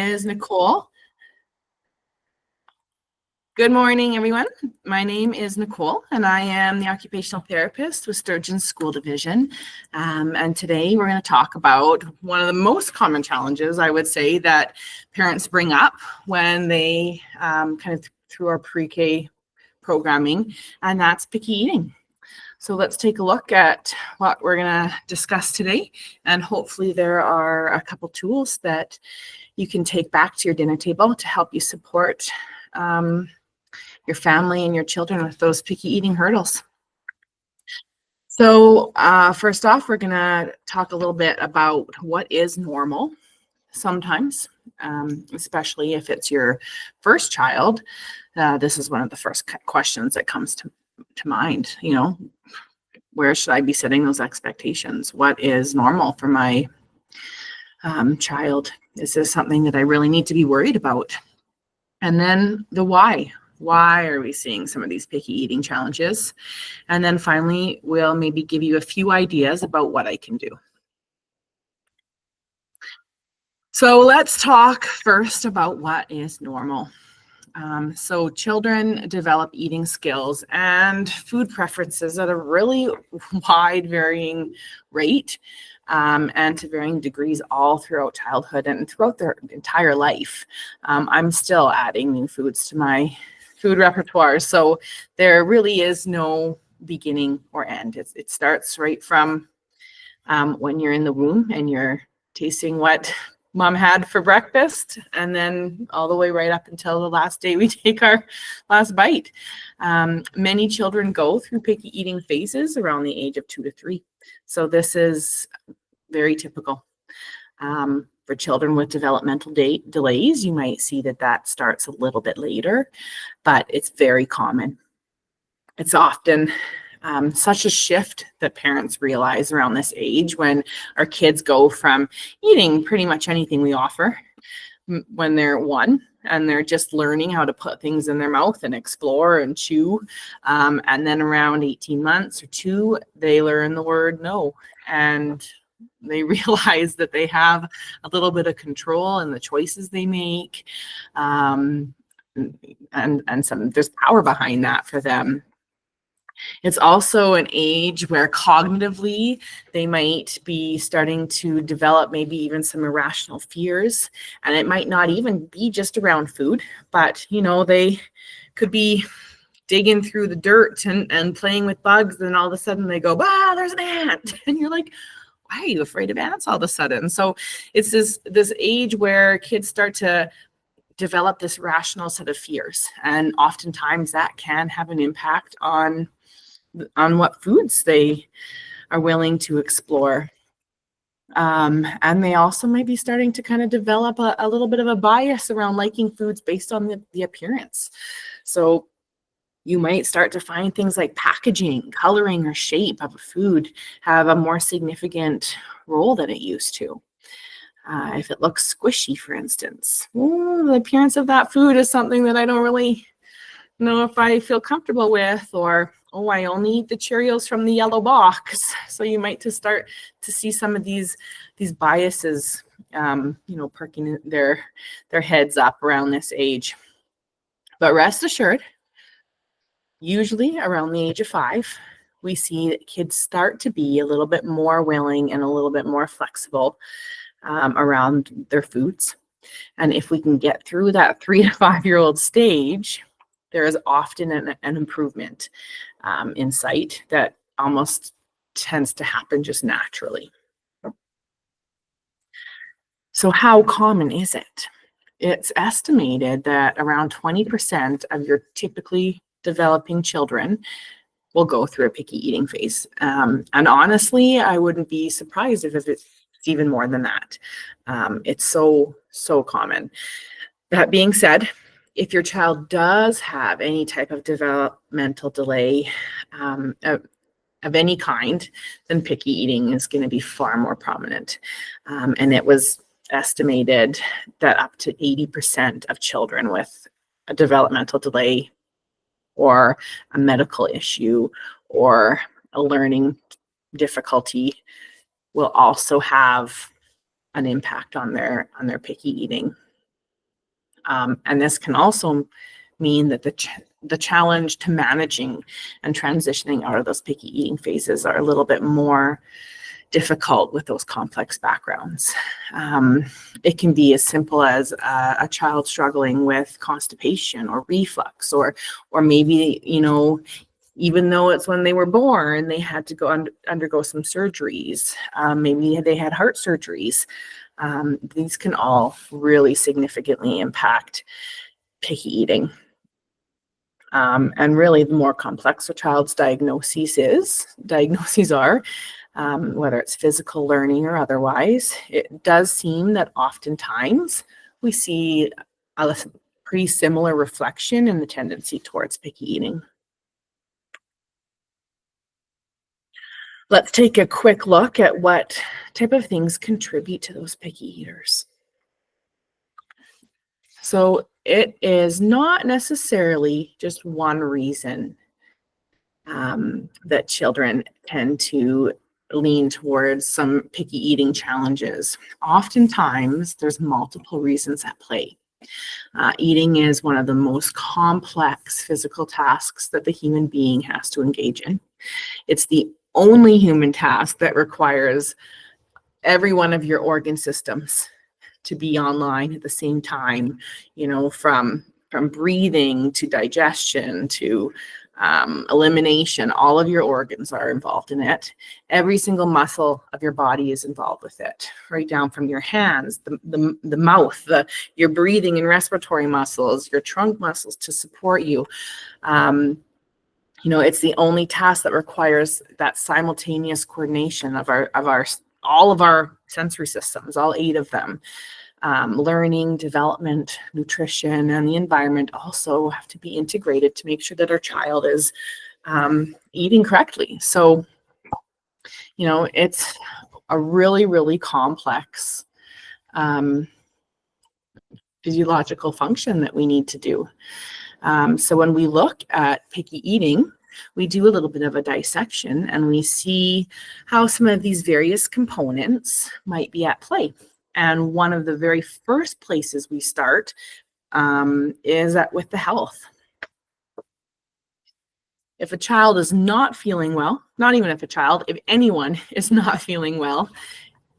is Nicole. Good morning, everyone. My name is Nicole, and I am the occupational therapist with Sturgeon School Division. And today we're going to talk about one of the most common challenges, I would say, that parents bring up when they through our pre-K programming, and that's picky eating. So let's take a look at what we're going to discuss today, and hopefully there are a couple tools that you can take back to your dinner table to help you support your family and your children with those picky eating hurdles. So first off, we're going to talk a little bit about what is normal sometimes, especially if it's your first child. This is one of the first questions that comes to mind. You know, where should I be setting those expectations? What is normal for my child? Is this something that I really need to be worried about? And then the why. Why are we seeing some of these picky eating challenges? And then finally, we'll maybe give you a few ideas about what I can do. So let's talk first about what is normal. So children develop eating skills and food preferences at a really wide varying rate and to varying degrees all throughout childhood and throughout their entire life. I'm still adding new foods to my food repertoire. So there really is no beginning or end. It starts right from when you're in the womb and you're tasting what mom had for breakfast, and then all the way right up until the last day we take our last bite. Many children go through picky eating phases around the age of 2 to 3. So this is very typical. For children with developmental delays, you might see that starts a little bit later, but it's very common. It's often such a shift that parents realize around this age when our kids go from eating pretty much anything we offer when they're 1 and they're just learning how to put things in their mouth and explore and chew. And then around 18 months or 2, they learn the word no. And they realize that they have a little bit of control in the choices they make. And there's power behind that for them. It's also an age where cognitively they might be starting to develop maybe even some irrational fears. And it might not even be just around food, but they could be digging through the dirt and playing with bugs, and all of a sudden they go, "Wow, there's an ant." And you're like, why are you afraid of ants all of a sudden? So it's this age where kids start to develop this rational set of fears. And oftentimes that can have an impact on what foods they are willing to explore. And they also might be starting to kind of develop a little bit of a bias around liking foods based on the appearance. So you might start to find things like packaging, coloring, or shape of a food have a more significant role than it used to. If it looks squishy, for instance, the appearance of that food is something that I don't really know if I feel comfortable with, or, I only eat the Cheerios from the yellow box. So you might just start to see some of these biases, perking their heads up around this age. But rest assured, usually around the age of 5, we see that kids start to be a little bit more willing and a little bit more flexible around their foods. And if we can get through that 3 to 5-year-old stage, there is often an improvement in sight that almost tends to happen just naturally. So how common is it? It's estimated that around 20% of your typically developing children will go through a picky eating phase. And honestly, I wouldn't be surprised if it's even more than that. It's so common. That being said, if your child does have any type of developmental delay of any kind, then picky eating is going to be far more prominent. And it was estimated that up to 80% of children with a developmental delay or a medical issue or a learning difficulty will also have an impact on their picky eating. And this can also mean that the challenge to managing and transitioning out of those picky eating phases are a little bit more difficult with those complex backgrounds. It can be as simple as a child struggling with constipation or reflux, or maybe, even though it's when they were born, they had to go undergo some surgeries. Maybe they had heart surgeries. These can all really significantly impact picky eating. And really, the more complex a child's diagnoses are, whether it's physical learning or otherwise, it does seem that oftentimes we see a pretty similar reflection in the tendency towards picky eating. Let's take a quick look at what type of things contribute to those picky eaters. So it is not necessarily just one reason that children tend to lean towards some picky eating challenges. Oftentimes, there's multiple reasons at play. Eating is one of the most complex physical tasks that the human being has to engage in. It's the only human task that requires every one of your organ systems to be online at the same time, from breathing to digestion to elimination. All of your organs are involved in it. Every single muscle of your body is involved with it, right down from your hands, the mouth, your breathing and respiratory muscles, your trunk muscles to support you. It's the only task that requires that simultaneous coordination of all of our sensory systems, all 8 of them. Learning, development, nutrition, and the environment also have to be integrated to make sure that our child is eating correctly. So, it's a really, really complex physiological function that we need to do. So when we look at picky eating, we do a little bit of a dissection and we see how some of these various components might be at play. And one of the very first places we start is with the health. If a child is not feeling well, not even if anyone is not feeling well,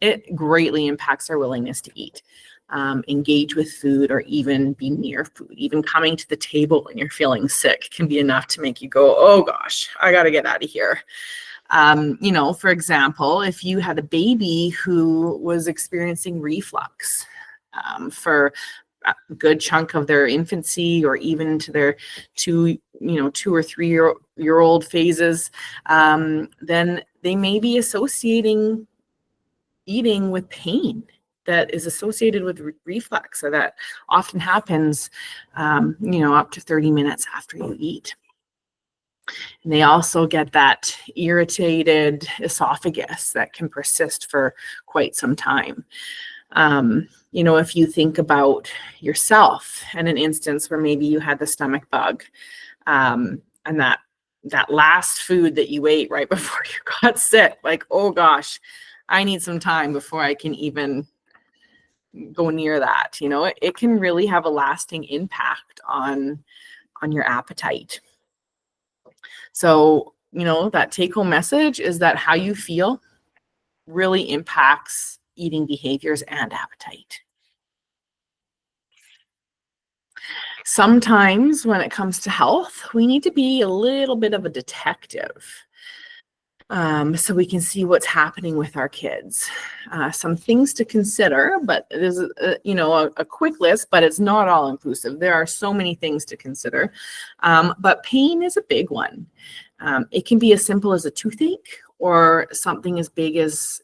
it greatly impacts their willingness to eat, engage with food, or even be near food. Even coming to the table when you're feeling sick can be enough to make you go, oh gosh, I got to get out of here. For example, if you had a baby who was experiencing reflux for a good chunk of their infancy, or even to their 2 or 3 year old phases, then they may be associating eating with pain that is associated with reflux. So that often happens, up to 30 minutes after you eat. And they also get that irritated esophagus that can persist for quite some time. If you think about yourself and an instance where maybe you had the stomach bug, and that last food that you ate right before you got sick, like, oh gosh, I need some time before I can even go near that. It can really have a lasting impact on your appetite. So, that take-home message is that how you feel really impacts eating behaviors and appetite. Sometimes when it comes to health, we need to be a little bit of a detective, so we can see what's happening with our kids. Some things to consider, but it is a quick list, but it's not all inclusive. There are so many things to consider, but pain is a big one. It can be as simple as a toothache or something as big as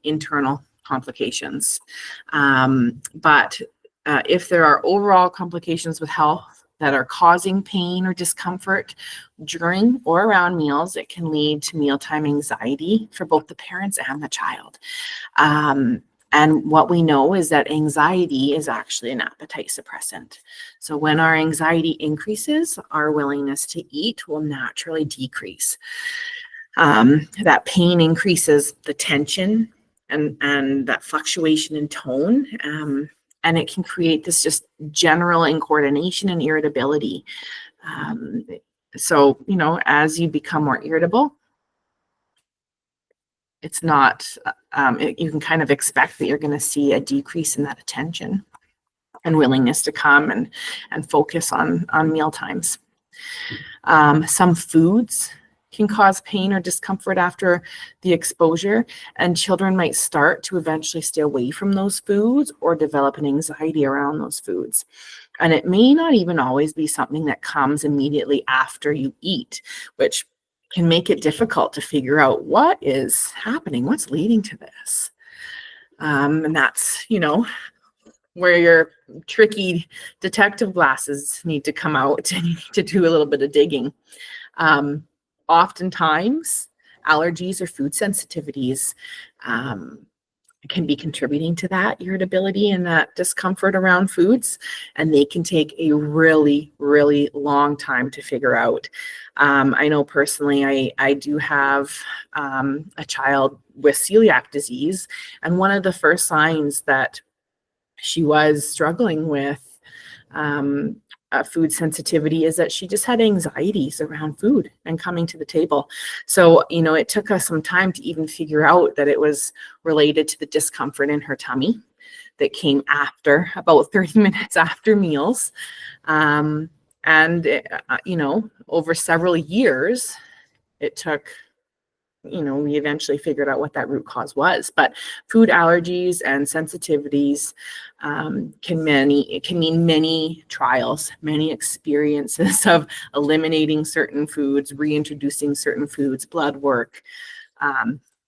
internal complications. But if there are overall complications with health that are causing pain or discomfort during or around meals, it can lead to mealtime anxiety for both the parents and the child. And what we know is that anxiety is actually an appetite suppressant. So when our anxiety increases, our willingness to eat will naturally decrease. That pain increases the tension and that fluctuation in tone. And it can create this just general incoordination and irritability. So, as you become more irritable, it's not, you can kind of expect that you're going to see a decrease in that attention and willingness to come and focus on meal times. Some foods can cause pain or discomfort after the exposure, and children might start to eventually stay away from those foods or develop an anxiety around those foods. And it may not even always be something that comes immediately after you eat, which can make it difficult to figure out what is happening, what's leading to this. And that's, where your tricky detective glasses need to come out and you need to do a little bit of digging. Oftentimes, allergies or food sensitivities can be contributing to that irritability and that discomfort around foods, and they can take a really, really long time to figure out. I know personally, I do have a child with celiac disease, and one of the first signs that she was struggling with food sensitivity is that she just had anxieties around food and coming to the table. So, it took us some time to even figure out that it was related to the discomfort in her tummy that came after about 30 minutes after meals. And, over several years, it took, we eventually figured out what that root cause was. But food allergies and sensitivities can mean many trials, many experiences of eliminating certain foods, reintroducing certain foods, blood work,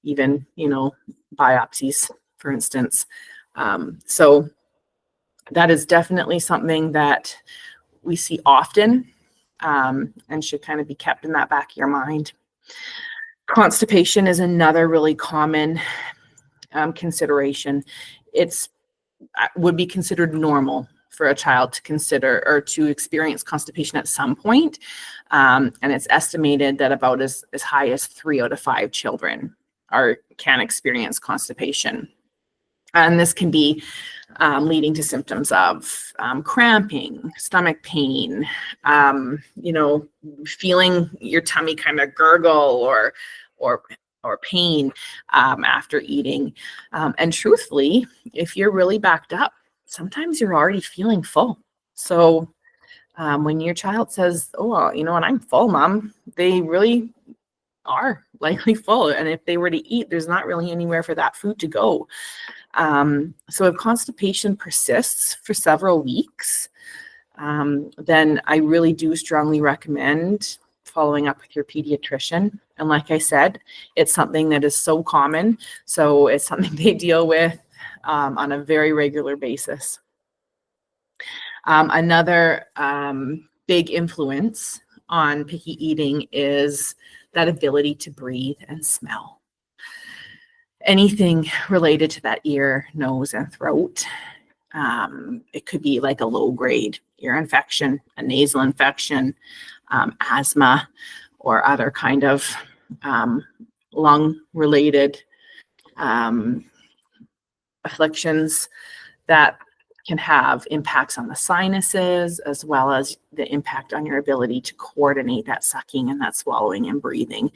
even, biopsies, for instance. So that is definitely something that we see often and should kind of be kept in that back of your mind. Constipation is another really common consideration. It's would be considered normal for a child to consider or to experience constipation at some point. And it's estimated that about as high as 3 out of 5 children can experience constipation. And this can be leading to symptoms of cramping, stomach pain, feeling your tummy kind of gurgle or pain after eating. And truthfully, if you're really backed up, sometimes you're already feeling full. So when your child says, "Oh, well, and I'm full, Mom," they really are likely full. And if they were to eat, there's not really anywhere for that food to go. So if constipation persists for several weeks, then I really do strongly recommend following up with your pediatrician. And like I said, it's something that is so common. So it's something they deal with on a very regular basis. Another big influence on picky eating is that ability to breathe and smell. Anything related to that ear, nose, and throat. It could be like a low-grade ear infection, a nasal infection, asthma, or other kind of lung-related afflictions that can have impacts on the sinuses, as well as the impact on your ability to coordinate that sucking and that swallowing and breathing.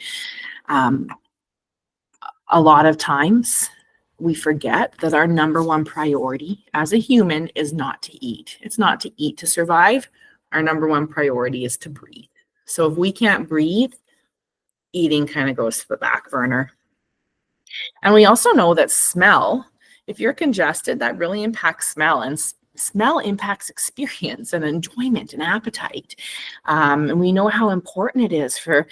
A lot of times we forget that our number one priority as a human is not to eat. It's not to eat to survive. Our number one priority is to breathe. So if we can't breathe, eating kind of goes to the back burner. And we also know that smell, if you're congested, that really impacts smell, and smell impacts experience and enjoyment and appetite. And we know how important it is for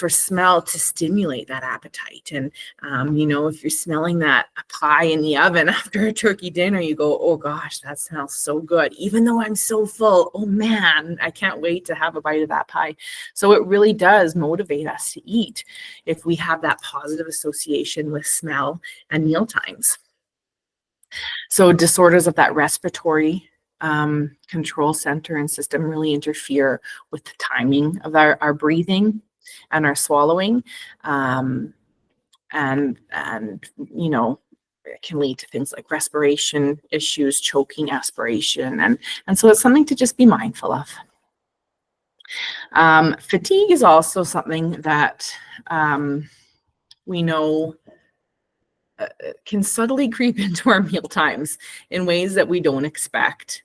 smell to stimulate that appetite. And, if you're smelling that pie in the oven after a turkey dinner, you go, "Oh gosh, that smells so good. Even though I'm so full, oh man, I can't wait to have a bite of that pie." So it really does motivate us to eat if we have that positive association with smell and meal times. So disorders of that respiratory control center and system really interfere with the timing of our breathing and our swallowing. And it can lead to things like respiration issues, choking, aspiration, and so it's something to just be mindful of. Fatigue is also something that we know can subtly creep into our meal times in ways that we don't expect.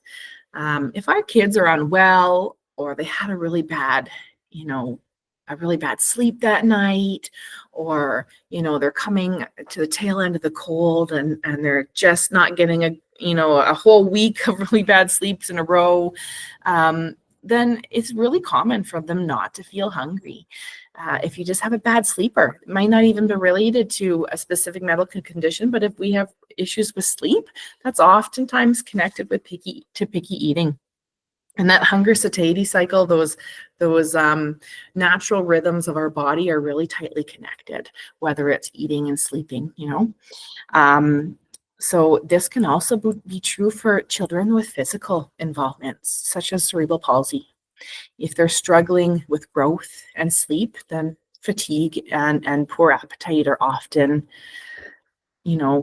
If our kids are unwell or they had a really bad, a really bad sleep that night, or, they're coming to the tail end of the cold and they're just not getting a whole week of really bad sleeps in a row, then it's really common for them not to feel hungry. If you just have a bad sleeper, it might not even be related to a specific medical condition, but if we have issues with sleep, that's oftentimes connected with picky eating. And that hunger satiety cycle, those natural rhythms of our body are really tightly connected, whether it's eating and sleeping, So this can also be true for children with physical involvements, such as cerebral palsy. If they're struggling with growth and sleep, then fatigue and poor appetite are often,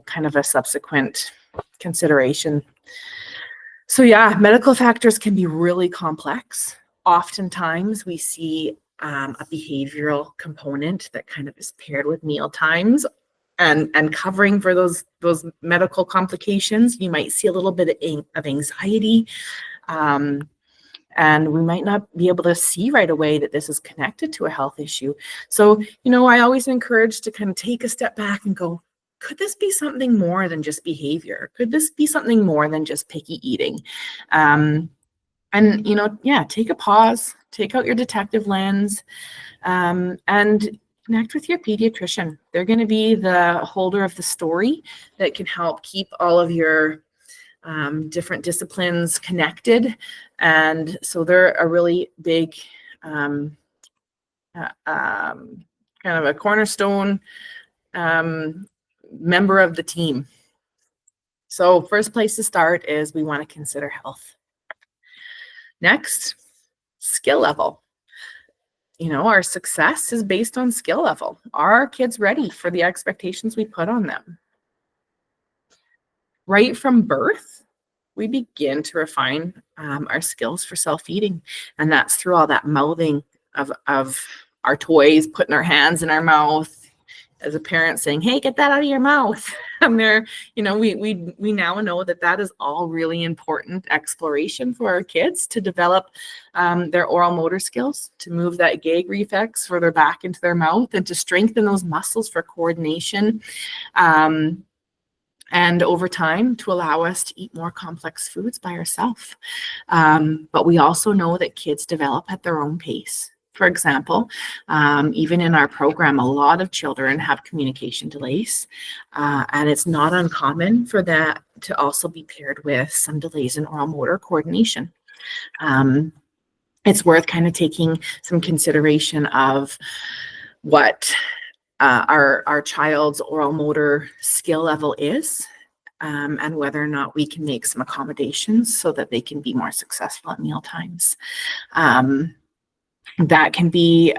kind of a subsequent consideration. So yeah, medical factors can be really complex. Oftentimes we see a behavioral component that kind of is paired with meal times and covering for those medical complications. You might see a little bit of anxiety, and we might not be able to see right away that this is connected to a health issue. So, I always encourage to kind of take a step back and go, could this be something more than just behavior? Could this be something more than just picky eating? Take a pause, take out your detective lens, and connect with your pediatrician. They're going to be the holder of the story that can help keep all of your different disciplines connected. And so they're a really big kind of a cornerstone member of the team. So first place to start is we want to consider health. Next, skill level. Our success is based on skill level. Are our kids ready for the expectations we put on them? Right from birth, we begin to refine our skills for self-feeding. And that's through all that mouthing of our toys, putting our hands in our mouth, as a parent saying, hey, get that out of your mouth. And we now know that is all really important exploration for our kids to develop their oral motor skills, to move that gag reflex further back into their mouth and to strengthen those muscles for coordination. And over time to allow us to eat more complex foods by ourselves. But we also know that kids develop at their own pace. For example, even in our program, a lot of children have communication delays, and it's not uncommon for that to also be paired with some delays in oral motor coordination. It's worth kind of taking some consideration of what our child's oral motor skill level is, and whether or not we can make some accommodations so that they can be more successful at meal times. That can be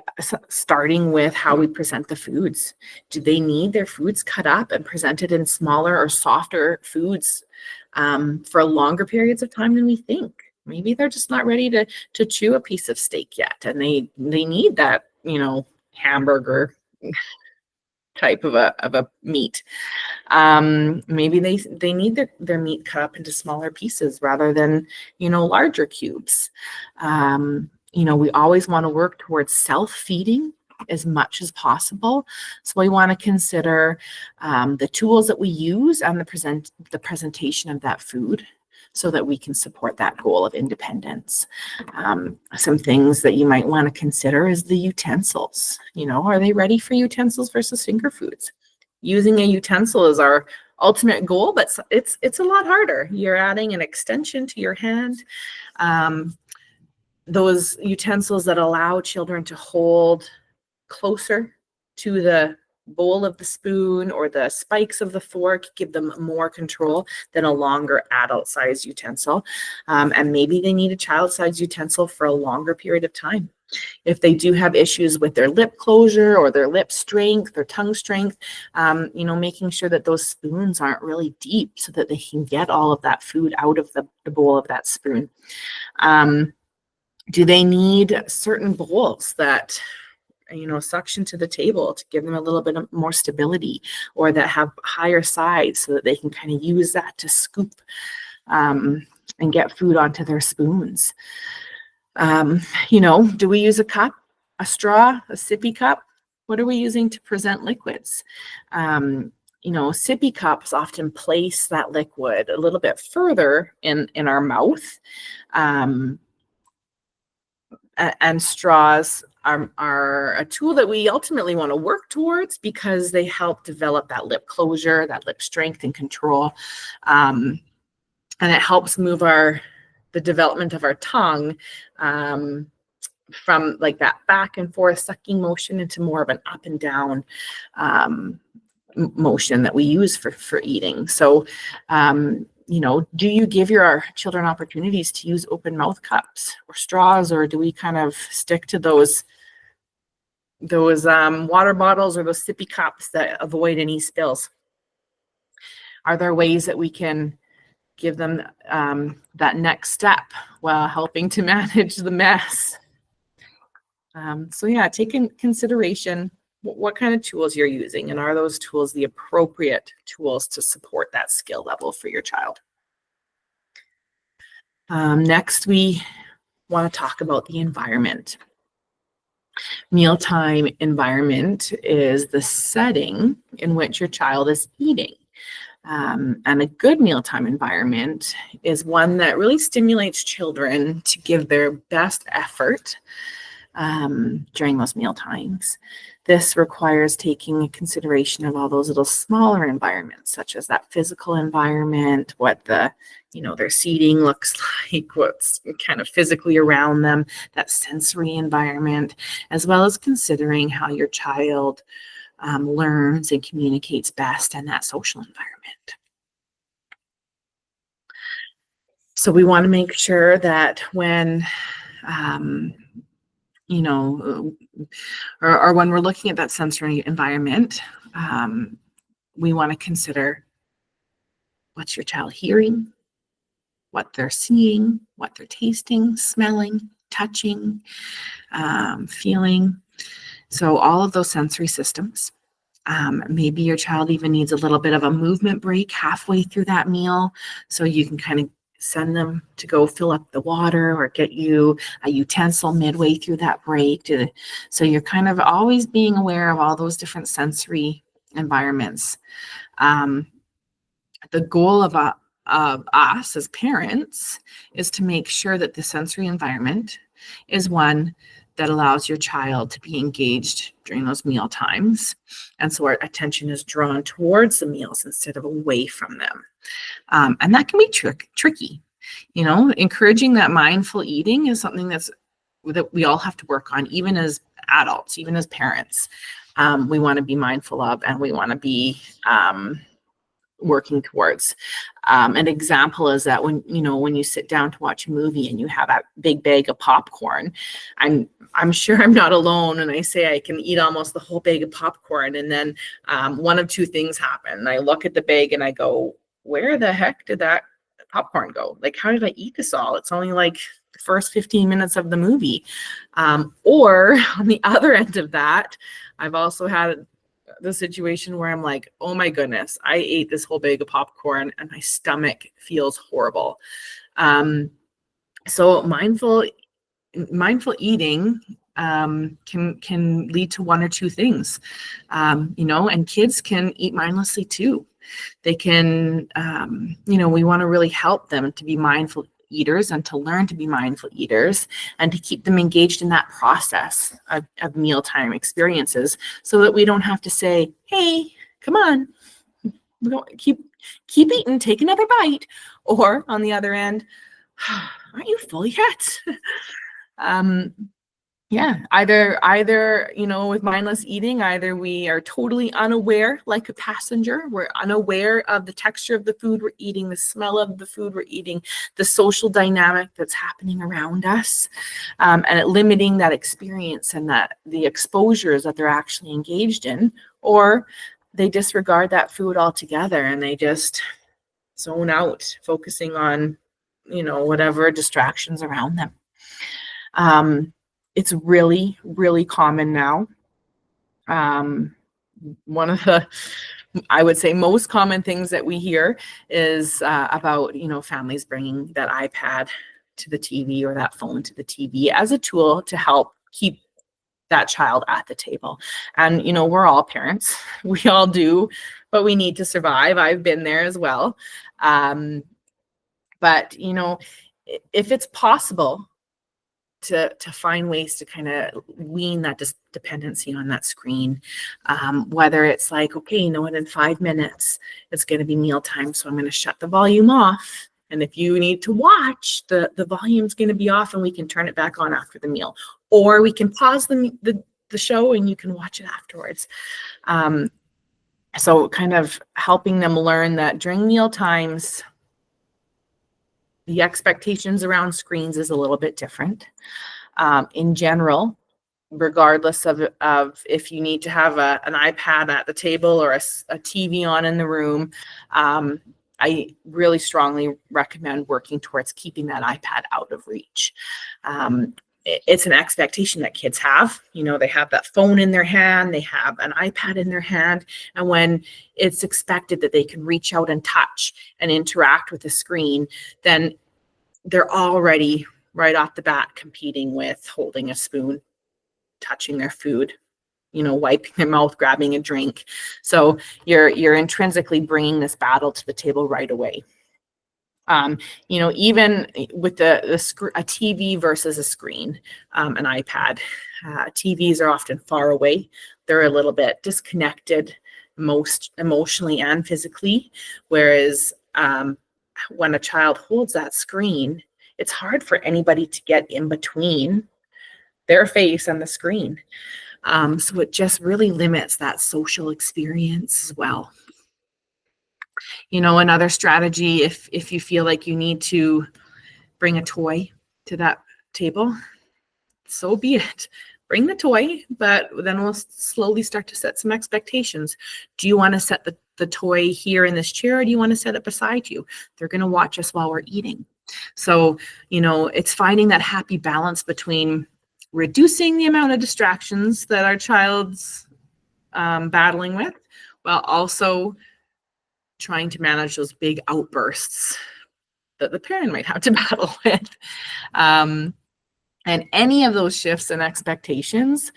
starting with how we present the foods. Do they need their foods cut up and presented in smaller or softer foods for longer periods of time than we think? Maybe they're just not ready to chew a piece of steak yet, and they need that, hamburger type of a meat. Maybe they need their meat cut up into smaller pieces rather than, larger cubes. We always want to work towards self-feeding as much as possible. So we want to consider the tools that we use and the presentation of that food so that we can support that goal of independence. Some things that you might want to consider is the utensils. Are they ready for utensils versus finger foods? Using a utensil is our ultimate goal, but it's a lot harder. You're adding an extension to your hand. Those utensils that allow children to hold closer to the bowl of the spoon or the spikes of the fork give them more control than a longer adult-sized utensil. And maybe they need a child-sized utensil for a longer period of time. If they do have issues with their lip closure or their lip strength or tongue strength, making sure that those spoons aren't really deep so that they can get all of that food out of the bowl of that spoon. Do they need certain bowls that suction to the table to give them a little bit of more stability, or that have higher sides so that they can kind of use that to scoop and get food onto their spoons? Do we use a cup, a straw, a sippy cup? What are we using to present liquids? Sippy cups often place that liquid a little bit further in our mouth. And straws are a tool that we ultimately want to work towards because they help develop that lip closure, that lip strength and control. And it helps move the development of our tongue from like that back and forth sucking motion into more of an up and down motion that we use for eating. So, do you give your children opportunities to use open mouth cups or straws, or do we kind of stick to those water bottles or those sippy cups that avoid any spills? Are there ways that we can give them that next step while helping to manage the mess? Take in consideration what kind of tools you're using, and are those tools the appropriate tools to support that skill level for your child? Next, we want to talk about the environment. Mealtime environment is the setting in which your child is eating. And a good mealtime environment is one that really stimulates children to give their best effort during those meal times. This requires taking consideration of all those little smaller environments, such as that physical environment, what their seating looks like, what's kind of physically around them, that sensory environment, as well as considering how your child learns and communicates best in that social environment. So we want to make sure that when or when we're looking at that sensory environment, we want to consider what's your child hearing, what they're seeing, what they're tasting, smelling, touching, feeling. So all of those sensory systems. Maybe your child even needs a little bit of a movement break halfway through that meal, so you can kind of send them to go fill up the water or get you a utensil midway through that break. So you're kind of always being aware of all those different sensory environments. The goal of us as parents is to make sure that the sensory environment is one that allows your child to be engaged during those meal times. And so our attention is drawn towards the meals instead of away from them. And that can be tricky. Encouraging that mindful eating is something that we all have to work on, even as adults, even as parents. We want to be mindful of, and we want to be working towards. An example is that when you sit down to watch a movie and you have that big bag of popcorn, I'm sure I'm not alone when I say I can eat almost the whole bag of popcorn, and then one of two things happen. I look at the bag and I go, where the heck did that popcorn go? Like, how did I eat this all? It's only like the first 15 minutes of the movie. Or on the other end of that, I've also had the situation where I'm like, oh my goodness, I ate this whole bag of popcorn and my stomach feels horrible. So mindful eating can lead to one or two things, and kids can eat mindlessly too. They can, we want to really help them to be mindful eaters and to learn to be mindful eaters and to keep them engaged in that process of mealtime experiences, so that we don't have to say, hey, come on, we don't keep eating, take another bite. Or on the other end, aren't you full yet? Yeah, either, with mindless eating, either we are totally unaware, like a passenger, we're unaware of the texture of the food we're eating, the smell of the food we're eating, the social dynamic that's happening around us, and it limiting that experience and that the exposures that they're actually engaged in, or they disregard that food altogether and they just zone out, focusing on, whatever distractions around them. It's really, really common now. One of the, I would say, most common things that we hear is about, families bringing that iPad to the TV or that phone to the TV as a tool to help keep that child at the table. And, we're all parents. We all do, but we need to survive. I've been there as well. But, if it's possible to find ways to kind of wean that dependency on that screen, whether it's like, okay, in 5 minutes, it's going to be mealtime, so I'm going to shut the volume off. And if you need to watch, the volume's going to be off and we can turn it back on after the meal. Or we can pause the show and you can watch it afterwards. So kind of helping them learn that during meal times, the expectations around screens is a little bit different. In general, regardless of if you need to have an iPad at the table or a TV on in the room, I really strongly recommend working towards keeping that iPad out of reach. It's an expectation that kids have. They have that phone in their hand, they have an iPad in their hand, and when it's expected that they can reach out and touch and interact with the screen, then they're already right off the bat competing with holding a spoon, touching their food, wiping their mouth, grabbing a drink. So you're intrinsically bringing this battle to the table right away. Even with a TV versus a screen, an iPad, TVs are often far away. They're a little bit disconnected, most emotionally and physically. Whereas when a child holds that screen, it's hard for anybody to get in between their face and the screen. So it just really limits that social experience as well. Another strategy, if you feel like you need to bring a toy to that table, so be it. Bring the toy, but then we'll slowly start to set some expectations. Do you want to set the toy here in this chair, or do you want to set it beside you? They're going to watch us while we're eating. So, it's finding that happy balance between reducing the amount of distractions that our child's battling with, while also trying to manage those big outbursts that the parent might have to battle with. And any of those shifts in expectations,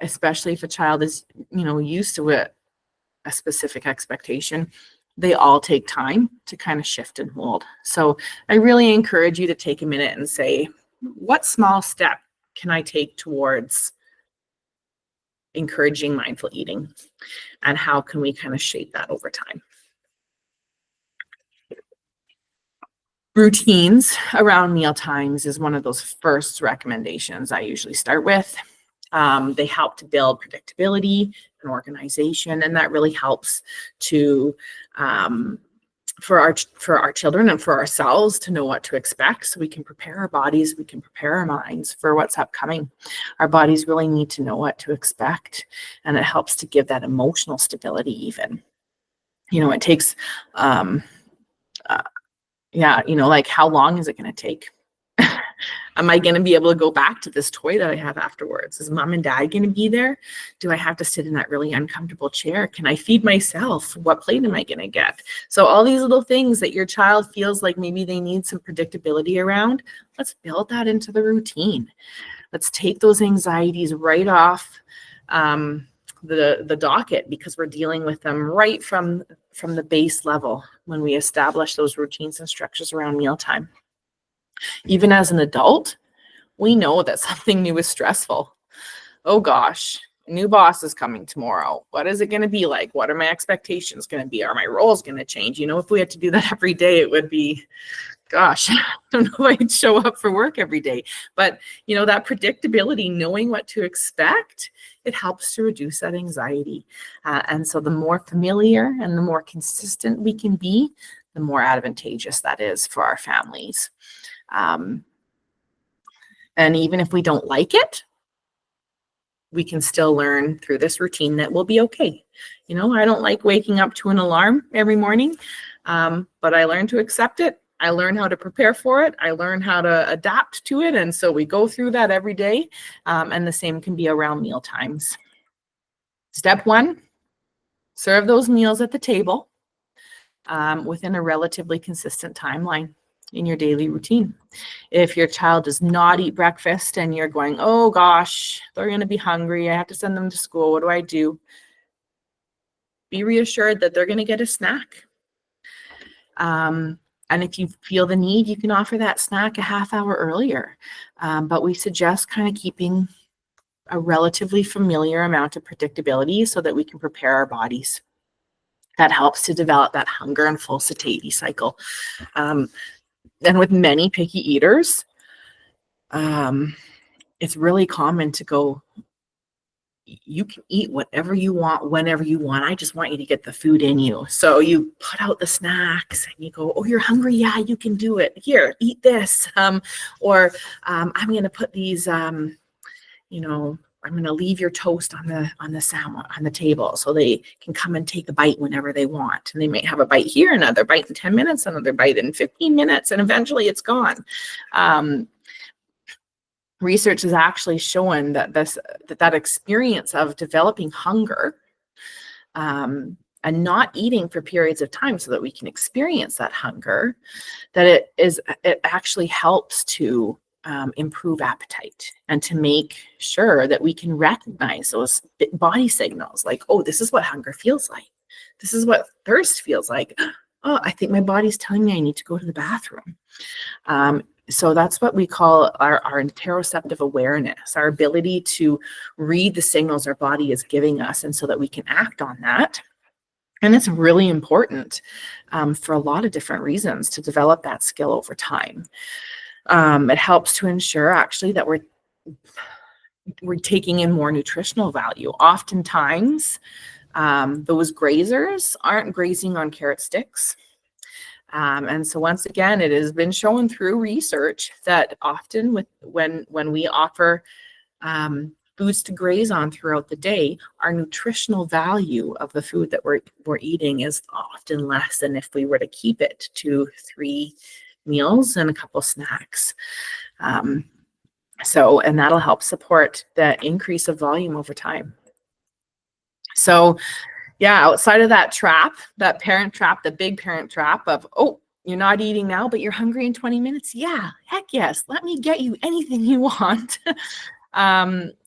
especially if a child is, used to a specific expectation, they all take time to kind of shift and mold. So I really encourage you to take a minute and say, what small step can I take towards encouraging mindful eating? And how can we kind of shape that over time? Routines around meal times is one of those first recommendations I usually start with. They help to build predictability and organization, and that really helps to for our children and for ourselves to know what to expect, so we can prepare our bodies, we can prepare our minds for what's upcoming. Our bodies really need to know what to expect, and it helps to give that emotional stability even. It takes like, how long is it going to take? Am I going to be able to go back to this toy that I have afterwards? Is mom and dad going to be there? Do I have to sit in that really uncomfortable chair? Can I feed myself? What plate am I going to get? So all these little things that your child feels like maybe they need some predictability around, let's build that into the routine. Let's take those anxieties right off the docket, because we're dealing with them right from the base level when we establish those routines and structures around mealtime. Even as an adult, we know that something new is stressful. Oh gosh, a new boss is coming tomorrow. What is it going to be like? What are my expectations going to be? Are my roles going to change? If we had to do that every day, it would be gosh, I don't know if I'd show up for work every day. But, that predictability, knowing what to expect, it helps to reduce that anxiety. And so the more familiar and the more consistent we can be, the more advantageous that is for our families. And even if we don't like it, we can still learn through this routine that we'll be okay. I don't like waking up to an alarm every morning, but I learn to accept it. I learn how to prepare for it. I learn how to adapt to it. And so we go through that every day. And the same can be around meal times. Step 1, serve those meals at the table within a relatively consistent timeline in your daily routine. If your child does not eat breakfast and you're going, oh gosh, they're going to be hungry, I have to send them to school, what do I do? Be reassured that they're going to get a snack. And if you feel the need, you can offer that snack a half hour earlier. But we suggest kind of keeping a relatively familiar amount of predictability so that we can prepare our bodies. That helps to develop that hunger and full satiety cycle. And with many picky eaters, it's really common to go, you can eat whatever you want, whenever you want. I just want you to get the food in you. So you put out the snacks and you go, oh, you're hungry? Yeah, you can do it. Here, eat this. Or I'm going to put these, I'm going to leave your toast on the sandwich on the table so they can come and take a bite whenever they want. And they might have a bite here, another bite in 10 minutes, another bite in 15 minutes, and eventually it's gone. Research has actually shown that that experience of developing hunger and not eating for periods of time so that we can experience that hunger, that it actually helps to improve appetite and to make sure that we can recognize those body signals like, oh, this is what hunger feels like. This is what thirst feels like. Oh, I think my body's telling me I need to go to the bathroom. So that's what we call our interoceptive awareness, our ability to read the signals our body is giving us, and so that we can act on that. And it's really important for a lot of different reasons to develop that skill over time. It helps to ensure actually that we're taking in more nutritional value. Oftentimes, those grazers aren't grazing on carrot sticks. And so once again, it has been shown through research that often when we offer foods to graze on throughout the day, our nutritional value of the food that we're eating is often less than if we were to keep it to 3 meals and a couple snacks. And that'll help support the increase of volume over time. So yeah, outside of that trap, that parent trap, the big parent trap of, oh, you're not eating now, but you're hungry in 20 minutes. Yeah, heck yes. Let me get you anything you want.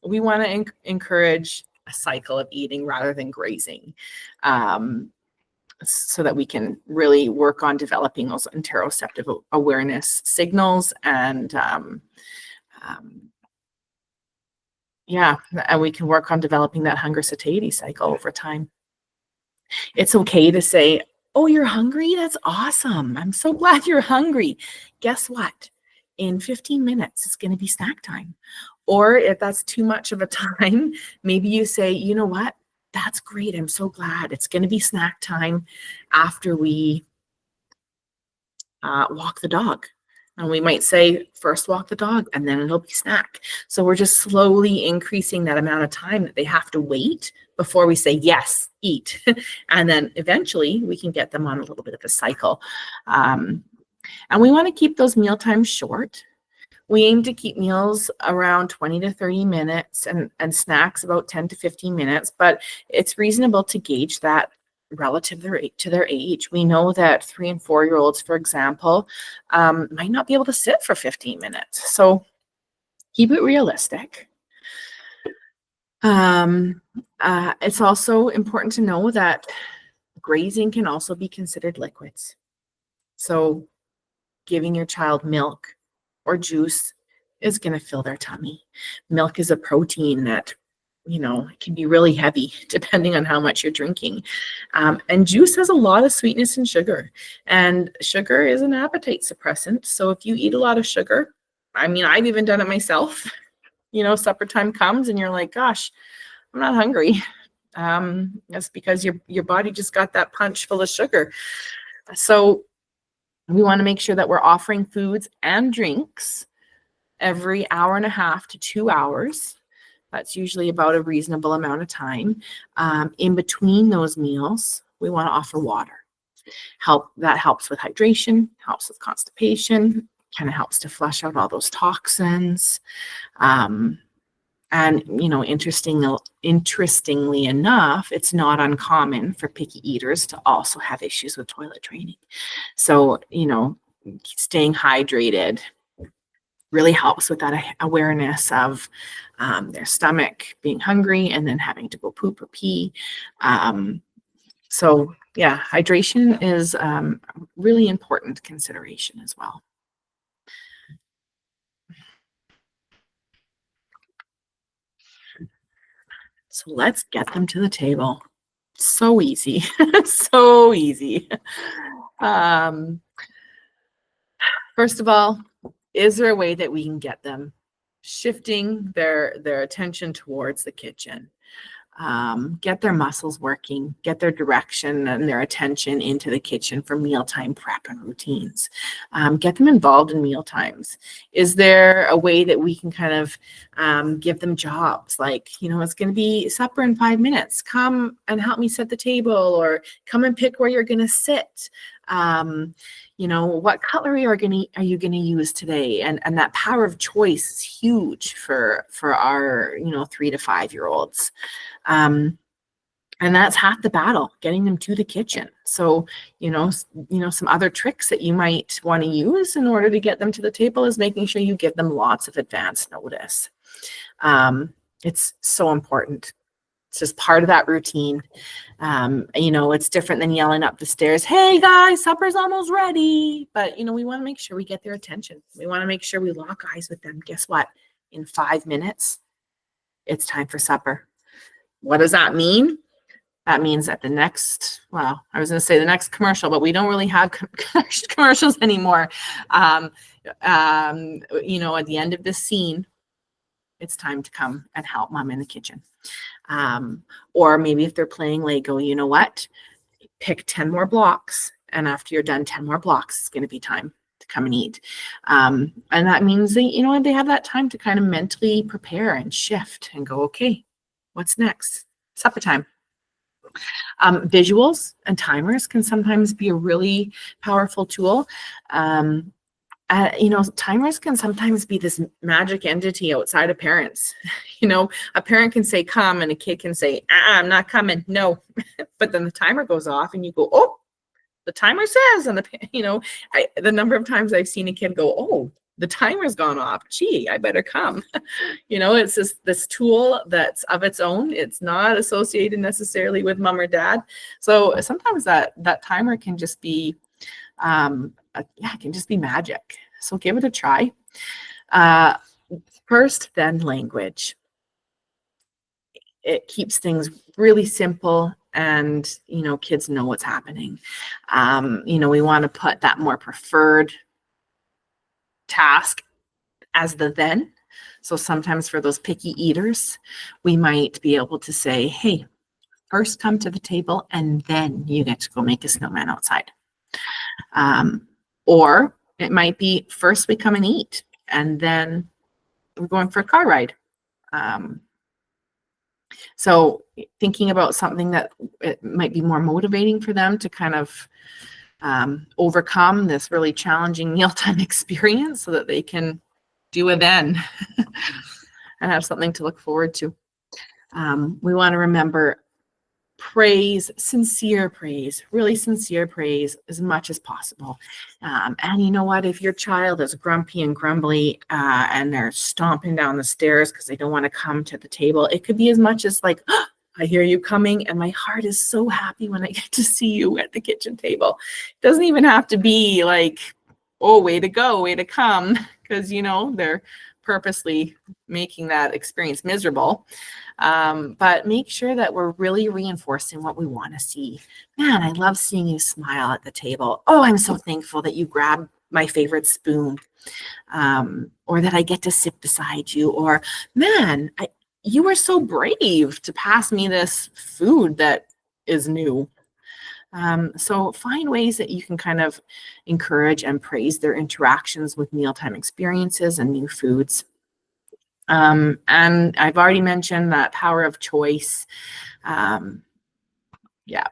We want to encourage a cycle of eating rather than grazing, so that we can really work on developing those interoceptive awareness signals and and we can work on developing that hunger satiety cycle over time. It's okay to say, oh, you're hungry? That's awesome. I'm so glad you're hungry. Guess what? In 15 minutes, it's going to be snack time. Or if that's too much of a time, maybe you say, you know what? That's great. I'm so glad. It's going to be snack time after we walk the dog. And we might say, first walk the dog, and then it'll be snack. So we're just slowly increasing that amount of time that they have to wait before we say, yes, eat. And then eventually we can get them on a little bit of a cycle. And we want to keep those meal times short. We aim to keep meals around 20 to 30 minutes and snacks about 10 to 15 minutes, but it's reasonable to gauge that relative to their age. We know that 3 and 4-year-olds, for example, might not be able to sit for 15 minutes. So keep it realistic. It's also important to know that grazing can also be considered liquids. So giving your child milk or juice is going to fill their tummy. Milk is a protein that it can be really heavy depending on how much you're drinking. And juice has a lot of sweetness and sugar. And sugar is an appetite suppressant. So if you eat a lot of sugar, I mean, I've even done it myself. Supper time comes and you're like, gosh, I'm not hungry. That's because your body just got that punch full of sugar. So we want to make sure that we're offering foods and drinks every hour and a half to 2 hours. That's usually about a reasonable amount of time. In between those meals, we want to offer water. That helps with hydration, helps with constipation, kind of helps to flush out all those toxins. And, interestingly enough, it's not uncommon for picky eaters to also have issues with toilet draining. So, staying hydrated really helps with that awareness of their stomach being hungry and then having to go poop or pee. So, yeah, hydration is a really important consideration as well. So let's get them to the table. So easy. So easy. First of all, is there a way that we can get them shifting their attention towards the kitchen? Get their muscles working, get their direction and their attention into the kitchen for mealtime prep and routines. Get them involved in meal times. Is there a way that we can kind of give them jobs like, it's going to be supper in 5 minutes. Come and help me set the table, or come and pick where you're going to sit. What cutlery are you going to use today? And that power of choice is huge for our 3 to 5 year olds. And that's half the battle, getting them to the kitchen. So, some other tricks that you might want to use in order to get them to the table is making sure you give them lots of advance notice. It's so important. It's just part of that routine. It's different than yelling up the stairs, "Hey guys, supper's almost ready." But, we want to make sure we get their attention. We want to make sure we lock eyes with them. Guess what? In 5 minutes, it's time for supper. What does that mean? That means at the next commercial, but we don't really have commercials anymore. At the end of this scene, it's time to come and help mom in the kitchen. Or maybe if they're playing Lego, you know what? Pick 10 more blocks. And after you're done 10 more blocks, it's going to be time to come and eat. And that means that, they have that time to kind of mentally prepare and shift and go, okay, what's next? Supper time. Visuals and timers can sometimes be a really powerful tool. Timers can sometimes be this magic entity outside of parents. A parent can say, come, and a kid can say, I'm not coming. No. But then the timer goes off and you go, oh, the timer says, and the number of times I've seen a kid go, oh, the timer's gone off. Gee, I better come. It's just this tool that's of its own. It's not associated necessarily with mom or dad. So sometimes that timer can just be, it can just be magic. So give it a try. First, then language. It keeps things really simple, and kids know what's happening. We want to put that more preferred task as the then. So sometimes for those picky eaters, we might be able to say, hey, first come to the table and then you get to go make a snowman outside. Or it might be first we come and eat and then we're going for a car ride. So thinking about something that it might be more motivating for them to kind of overcome this really challenging mealtime experience so that they can do it then and have something to look forward to. We want to remember praise, sincere praise, really sincere praise as much as possible. And you know what? If your child is grumpy and grumbly and they're stomping down the stairs because they don't want to come to the table, it could be as much as like, oh, I hear you coming and my heart is so happy when I get to see you at the kitchen table. It doesn't even have to be like, oh, way to go, way to come, because, they're purposely making that experience miserable. But make sure that we're really reinforcing what we want to see. Man, I love seeing you smile at the table. Oh, I'm so thankful that you grabbed my favorite spoon, or that I get to sit beside you, or man, you were so brave to pass me this food that is new. So find ways that you can kind of encourage and praise their interactions with mealtime experiences and new foods. And I've already mentioned that power of choice. Yeah.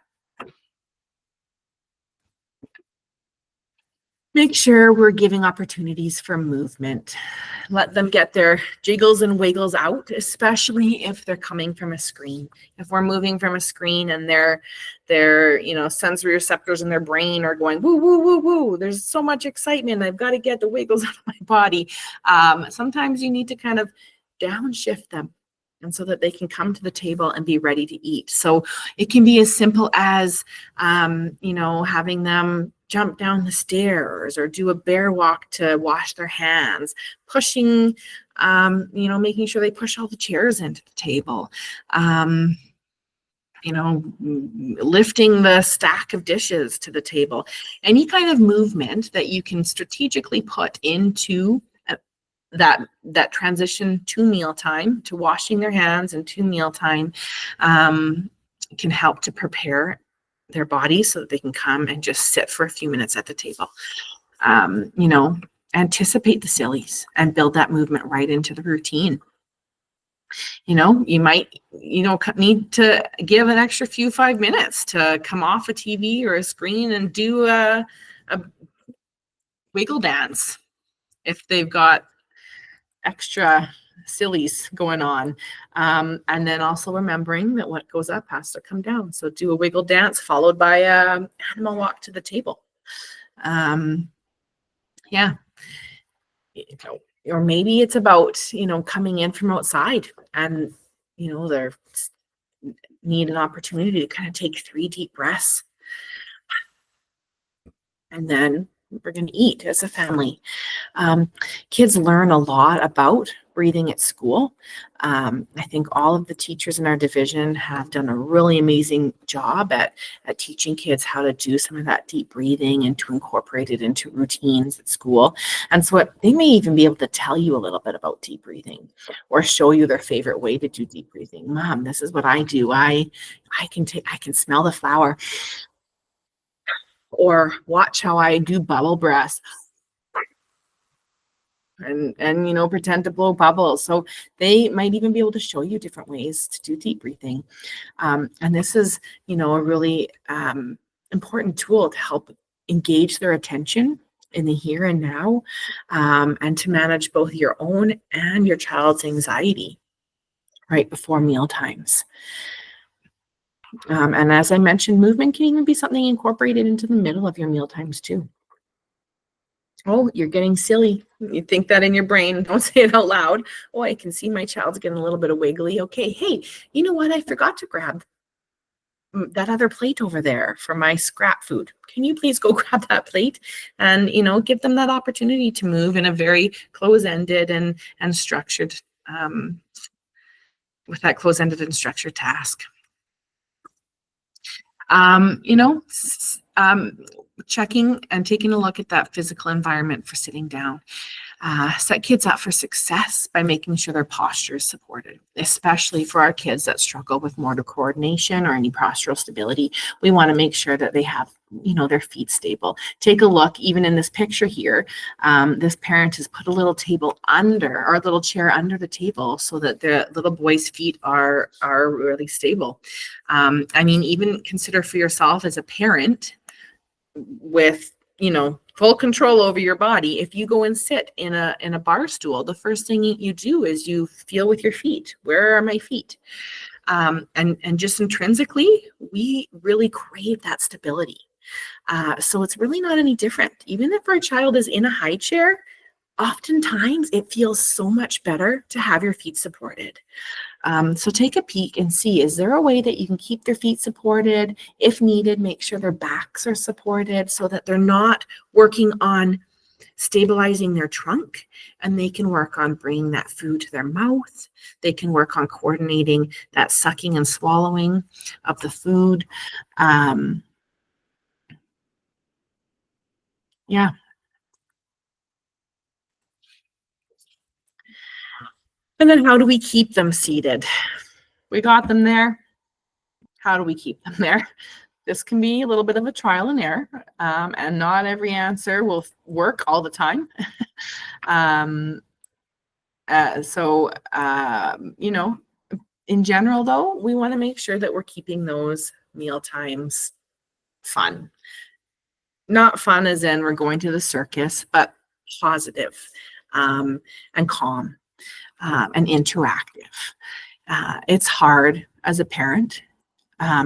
Make sure we're giving opportunities for movement. Let them get their jiggles and wiggles out, especially if they're coming from a screen. If we're moving from a screen and their sensory receptors in their brain are going woo woo woo woo, there's so much excitement, I've got to get the wiggles out of my body. Sometimes you need to kind of downshift them, and so that they can come to the table and be ready to eat. So it can be as simple as having them jump down the stairs or do a bear walk to wash their hands, pushing, making sure they push all the chairs into the table, lifting the stack of dishes to the table. Any kind of movement that you can strategically put into that transition to mealtime, to washing their hands and to mealtime, can help to prepare their bodies so that they can come and just sit for a few minutes at the table. Anticipate the sillies and build that movement right into the routine. You might, need to give an extra 5 minutes to come off a TV or a screen and do a wiggle dance if they've got extra sillies going on. And then also remembering that what goes up has to come down. So do a wiggle dance followed by a animal walk to the table. Or maybe it's about, coming in from outside and, they're need an opportunity to kind of take 3 deep breaths. And then we're going to eat as a family. Kids learn a lot about breathing at school. I think all of the teachers in our division have done a really amazing job at teaching kids how to do some of that deep breathing and to incorporate it into routines at school. And so they may even be able to tell you a little bit about deep breathing or show you their favorite way to do deep breathing. Mom, this is what I do. I can smell the flour. Or watch how I do bubble breaths and pretend to blow bubbles. So they might even be able to show you different ways to do deep breathing. And this is, a really important tool to help engage their attention in the here and now, and to manage both your own and your child's anxiety right before meal times. And as I mentioned, movement can even be something incorporated into the middle of your meal times too. Oh, you're getting silly. You think that in your brain. Don't say it out loud. Oh, I can see my child's getting a little bit of wiggly. Okay, hey, you know what? I forgot to grab that other plate over there for my scrap food. Can you please go grab that plate? And, give them that opportunity to move in a very close-ended and structured, with that close-ended and structured task. Checking and taking a look at that physical environment for sitting down. Set kids up for success by making sure their posture is supported, especially for our kids that struggle with motor coordination or any postural stability. We want to make sure that they have, their feet stable. Take a look, even in this picture here, this parent has put a little chair under the table so that the little boy's feet are really stable. Even consider for yourself as a parent with, full control over your body. If you go and sit in a bar stool, the first thing you do is you feel with your feet. Where are my feet? And just intrinsically, we really crave that stability. So it's really not any different. Even if our child is in a high chair, oftentimes it feels so much better to have your feet supported. So take a peek and see, is there a way that you can keep their feet supported? If needed, make sure their backs are supported so that they're not working on stabilizing their trunk, and they can work on bringing that food to their mouth. They can work on coordinating that sucking and swallowing of the food. Yeah. And then how do we keep them seated? We got them there. How do we keep them there? This can be a little bit of a trial and error, and not every answer will work all the time. You know, in general, though, we want to make sure that we're keeping those meal times fun. Not fun as in we're going to the circus, but positive, and calm, and interactive. It's hard as a parent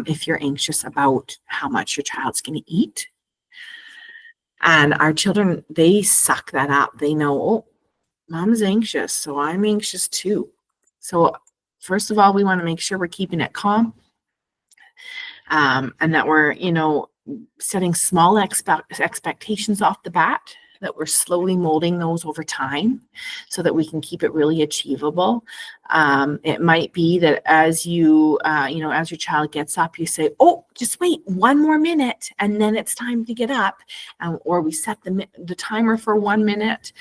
if you're anxious about how much your child's going to eat. And our children, they suck that up. They know, oh, mom's anxious, so I'm anxious too. So first of all, we want to make sure we're keeping it calm, and that we're, setting small expectations off the bat, that we're slowly molding those over time so that we can keep it really achievable. It might be that as as your child gets up, you say, oh, just wait 1 more minute, and then it's time to get up. Or we set the timer for 1 minute,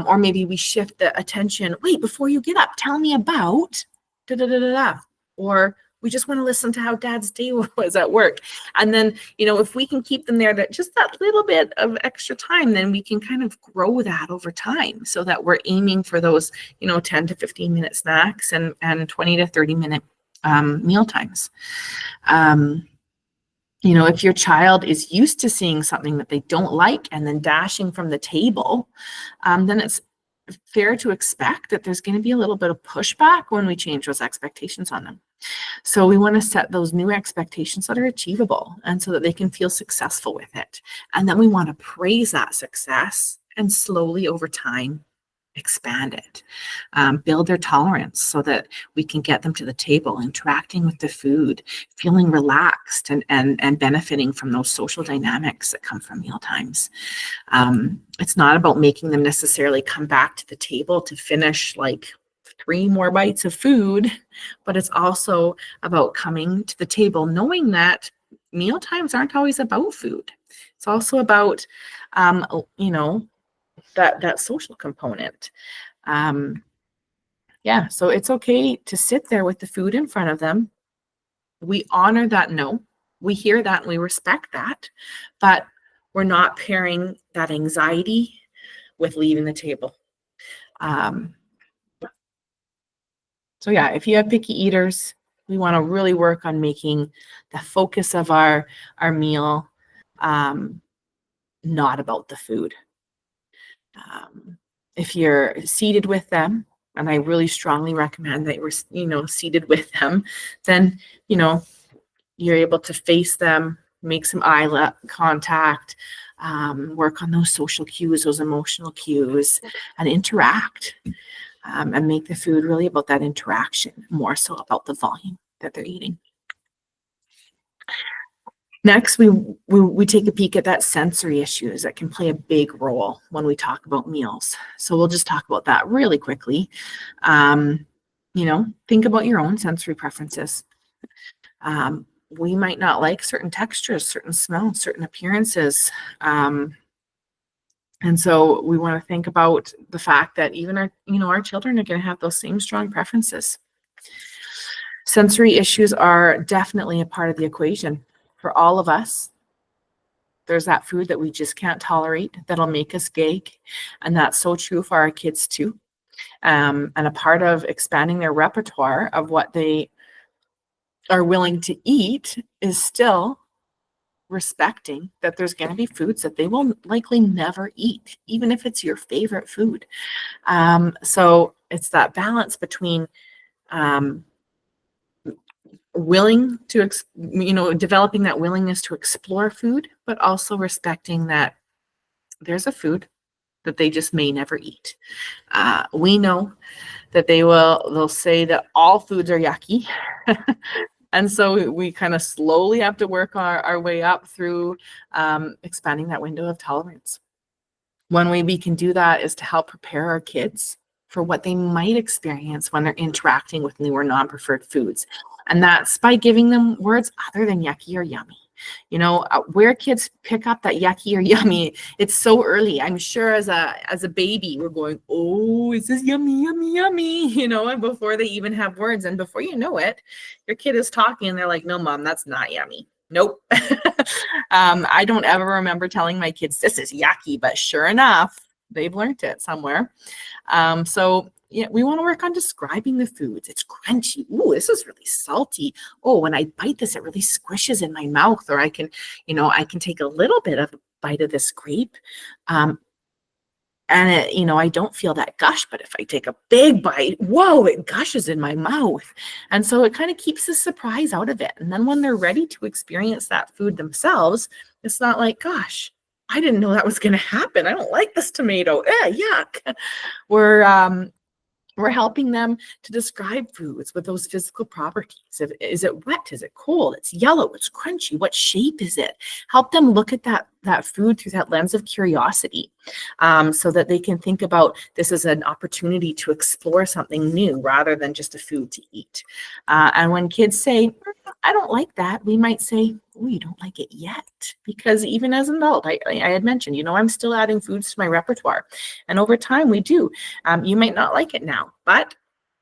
or maybe we shift the attention. Wait, before you get up, tell me about da da da da da. Or we just want to listen to how dad's day was at work. And then, if we can keep them there, that little bit of extra time, then we can kind of grow that over time so that we're aiming for those, 10 to 15 minute snacks and 20 to 30 minute meal times. If your child is used to seeing something that they don't like and then dashing from the table, then it's fair to expect that there's going to be a little bit of pushback when we change those expectations on them. So we want to set those new expectations that are achievable, and so that they can feel successful with it. And then we want to praise that success and slowly over time expand it, build their tolerance so that we can get them to the table, interacting with the food, feeling relaxed and benefiting from those social dynamics that come from meal times. It's not about making them necessarily come back to the table to finish like 3 more bites of food, but it's also about coming to the table knowing that meal times aren't always about food. It's also about, that social component. So it's okay to sit there with the food in front of them. We honor that no. We hear that and we respect that, but we're not pairing that anxiety with leaving the table. If you have picky eaters, we want to really work on making the focus of our meal not about the food. If you're seated with them, and I really strongly recommend that you're, seated with them, then, you're able to face them, make some eye contact, work on those social cues, those emotional cues, and interact. And make the food really about that interaction, more so about the volume that they're eating. Next, we take a peek at that sensory issues that can play a big role when we talk about meals. So we'll just talk about that really quickly. Think about your own sensory preferences. We might not like certain textures, certain smells, certain appearances. And so we want to think about the fact that even our children are going to have those same strong preferences. Sensory issues are definitely a part of the equation for all of us. There's that food that we just can't tolerate that'll make us gag, and that's so true for our kids too. And a part of expanding their repertoire of what they are willing to eat is still respecting that there's going to be foods that they will likely never eat, even if it's your favorite food. So it's that balance between willing to, developing that willingness to explore food, but also respecting that there's a food that they just may never eat. We know that they'll say that all foods are yucky. And so we kind of slowly have to work our way up through expanding that window of tolerance. One way we can do that is to help prepare our kids for what they might experience when they're interacting with new or non-preferred foods. And that's by giving them words other than yucky or yummy. Where kids pick up that yucky or yummy, it's so early. I'm sure as a baby, we're going, oh, is this yummy, yummy, yummy? And before they even have words, and before you know it, your kid is talking and they're like, no, mom, that's not yummy. Nope. I don't ever remember telling my kids this is yucky, but sure enough, they've learned it somewhere. So yeah, we want to work on describing the foods. It's crunchy. Ooh, this is really salty. Oh, when I bite this, it really squishes in my mouth. Or I can take a little bit of a bite of this grape. And I don't feel that gush, but if I take a big bite, whoa, it gushes in my mouth. And so it kind of keeps the surprise out of it. And then when they're ready to experience that food themselves, it's not like, gosh, I didn't know that was going to happen. I don't like this tomato. Yuck. We're helping them to describe foods with those physical properties. Is it wet? Is it cold? It's yellow. It's crunchy. What shape is it? Help them look at that food through that lens of curiosity, so that they can think about this as an opportunity to explore something new rather than just a food to eat. And when kids say, I don't like that, we might say, oh, you don't like it yet? Because even as an adult, I had mentioned, I'm still adding foods to my repertoire. And over time, we do. You might not like it now, but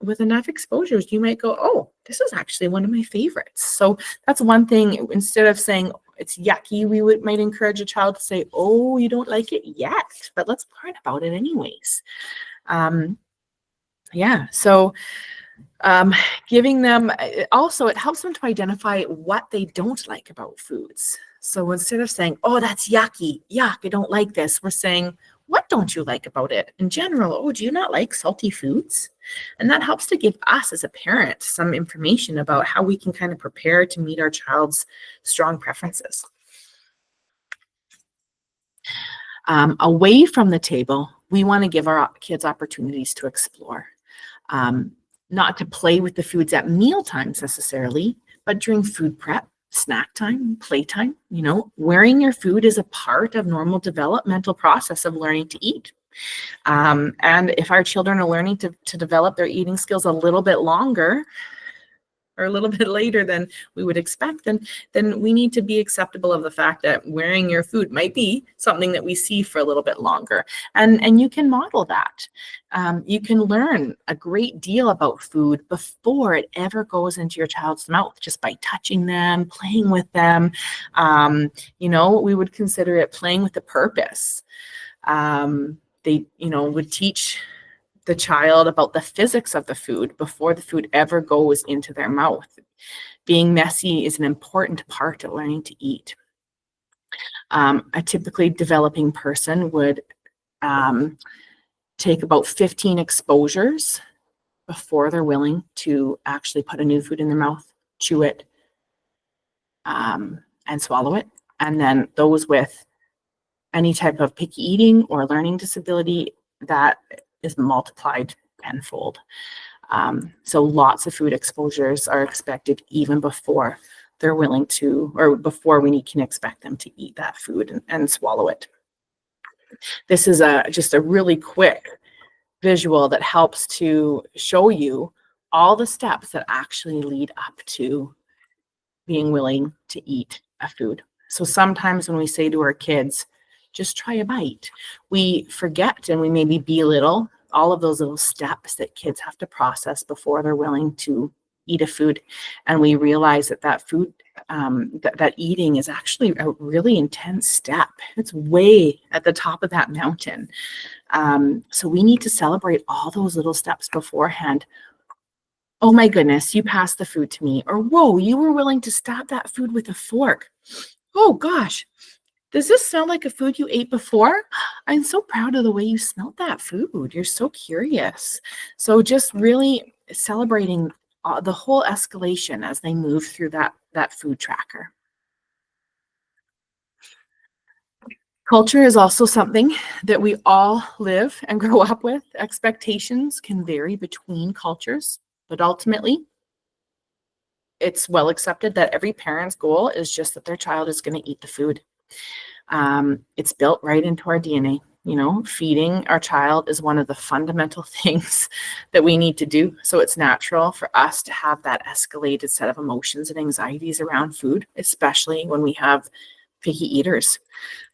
with enough exposures, you might go, oh, this is actually one of my favorites. So that's one thing. Instead of saying it's yucky, we might encourage a child to say, oh, you don't like it yet, but let's learn about it anyways. So giving them, also, it helps them to identify what they don't like about foods. So instead of saying, oh, that's yucky, yuck, I don't like this, we're saying, what don't you like about it in general? Oh, do you not like salty foods? And that helps to give us as a parent some information about how we can kind of prepare to meet our child's strong preferences. Away from the table, we want to give our kids opportunities to explore. Not to play with the foods at meal times necessarily, but during food prep, snack time, playtime. Wearing your food is a part of normal developmental process of learning to eat. And if our children are learning to develop their eating skills a little bit longer or a little bit later than we would expect, then we need to be acceptable of the fact that wearing your food might be something that we see for a little bit longer. And you can model that. You can learn a great deal about food before it ever goes into your child's mouth, just by touching them, playing with them. We would consider it playing with a purpose. They would teach the child about the physics of the food before the food ever goes into their mouth. Being messy is an important part of learning to eat. A typically developing person would take about 15 exposures before they're willing to actually put a new food in their mouth, chew it, and swallow it. And then those with any type of picky eating or learning disability, that is multiplied tenfold. So lots of food exposures are expected even before they're willing to, or before we can expect them to eat that food and swallow it. This is just a really quick visual that helps to show you all the steps that actually lead up to being willing to eat a food. So sometimes when we say to our kids, just try a bite, we forget and we maybe belittle all of those little steps that kids have to process before they're willing to eat a food. And we realize that food, that eating is actually a really intense step. It's way at the top of that mountain. So we need to celebrate all those little steps beforehand. Oh my goodness, you passed the food to me. Or, whoa, you were willing to stab that food with a fork. Oh gosh, does this sound like a food you ate before? I'm so proud of the way you smelled that food. You're so curious. So just really celebrating the whole escalation as they move through that food tracker. Culture is also something that we all live and grow up with. Expectations can vary between cultures, but ultimately, it's well accepted that every parent's goal is just that their child is going to eat the food. It's built right into our DNA. Feeding our child is one of the fundamental things that we need to do. So it's natural for us to have that escalated set of emotions and anxieties around food, especially when we have picky eaters.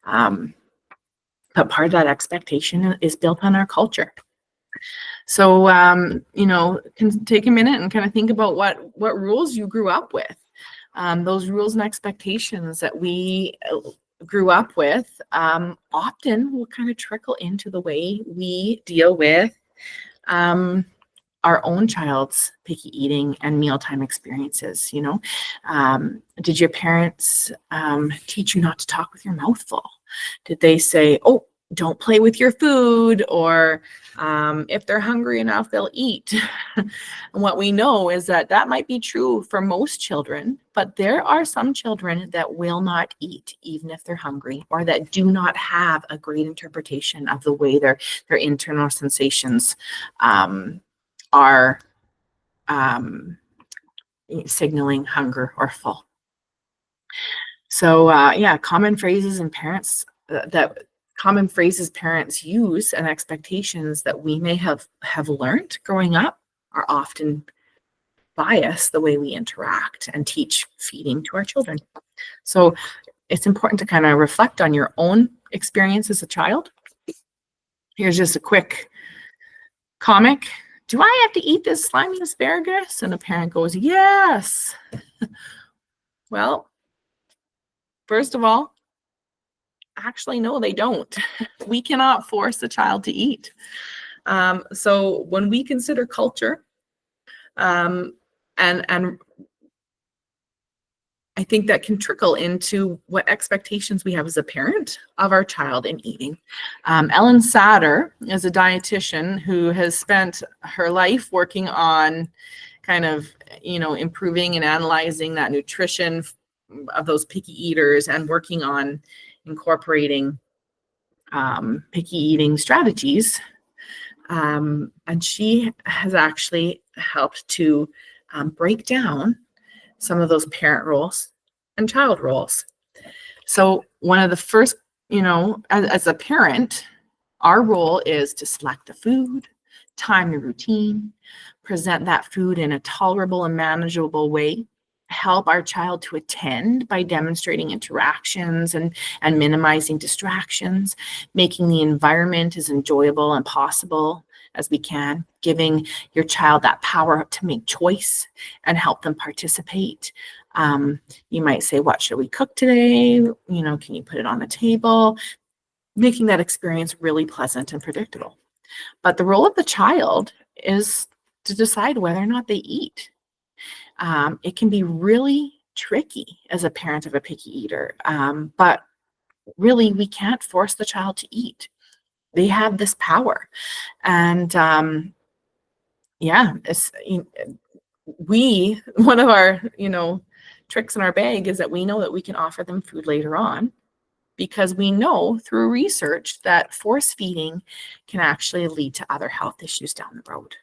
But part of that expectation is built on our culture. So, can take a minute and kind of think about what rules you grew up with. Those rules and expectations that we grew up with often will kind of trickle into the way we deal with our own child's picky eating and mealtime experiences. Did your parents teach you not to talk with your mouth full? Did they say, oh, don't play with your food, or if they're hungry enough, they'll eat? And what we know is that might be true for most children, but there are some children that will not eat even if they're hungry, or that do not have a great interpretation of the way their internal sensations are signaling hunger or full. So common phrases parents use and expectations that we may have learned growing up are often bias the way we interact and teach feeding to our children. So it's important to kind of reflect on your own experience as a child. Here's just a quick comic. Do I have to eat this slimy asparagus? And a parent goes, yes. Well, first of all, actually, no, they don't. We cannot force a child to eat. So when we consider culture, and I think that can trickle into what expectations we have as a parent of our child in eating. Ellen Satter is a dietitian who has spent her life working on kind of, improving and analyzing that nutrition of those picky eaters and working on incorporating picky eating strategies. And she has actually helped to break down some of those parent roles and child roles. So one of the first, as a parent, our role is to select the food, time the routine, present that food in a tolerable and manageable way, help our child to attend by demonstrating interactions and minimizing distractions, making the environment as enjoyable and possible as we can, giving your child that power to make choice and help them participate. You might say, what should we cook today? Can you put it on the table? Making that experience really pleasant and predictable. But the role of the child is to decide whether or not they eat. It can be really tricky as a parent of a picky eater, but really we can't force the child to eat. They have this power. And one of our, tricks in our bag is that we know that we can offer them food later on, because we know through research that force feeding can actually lead to other health issues down the road.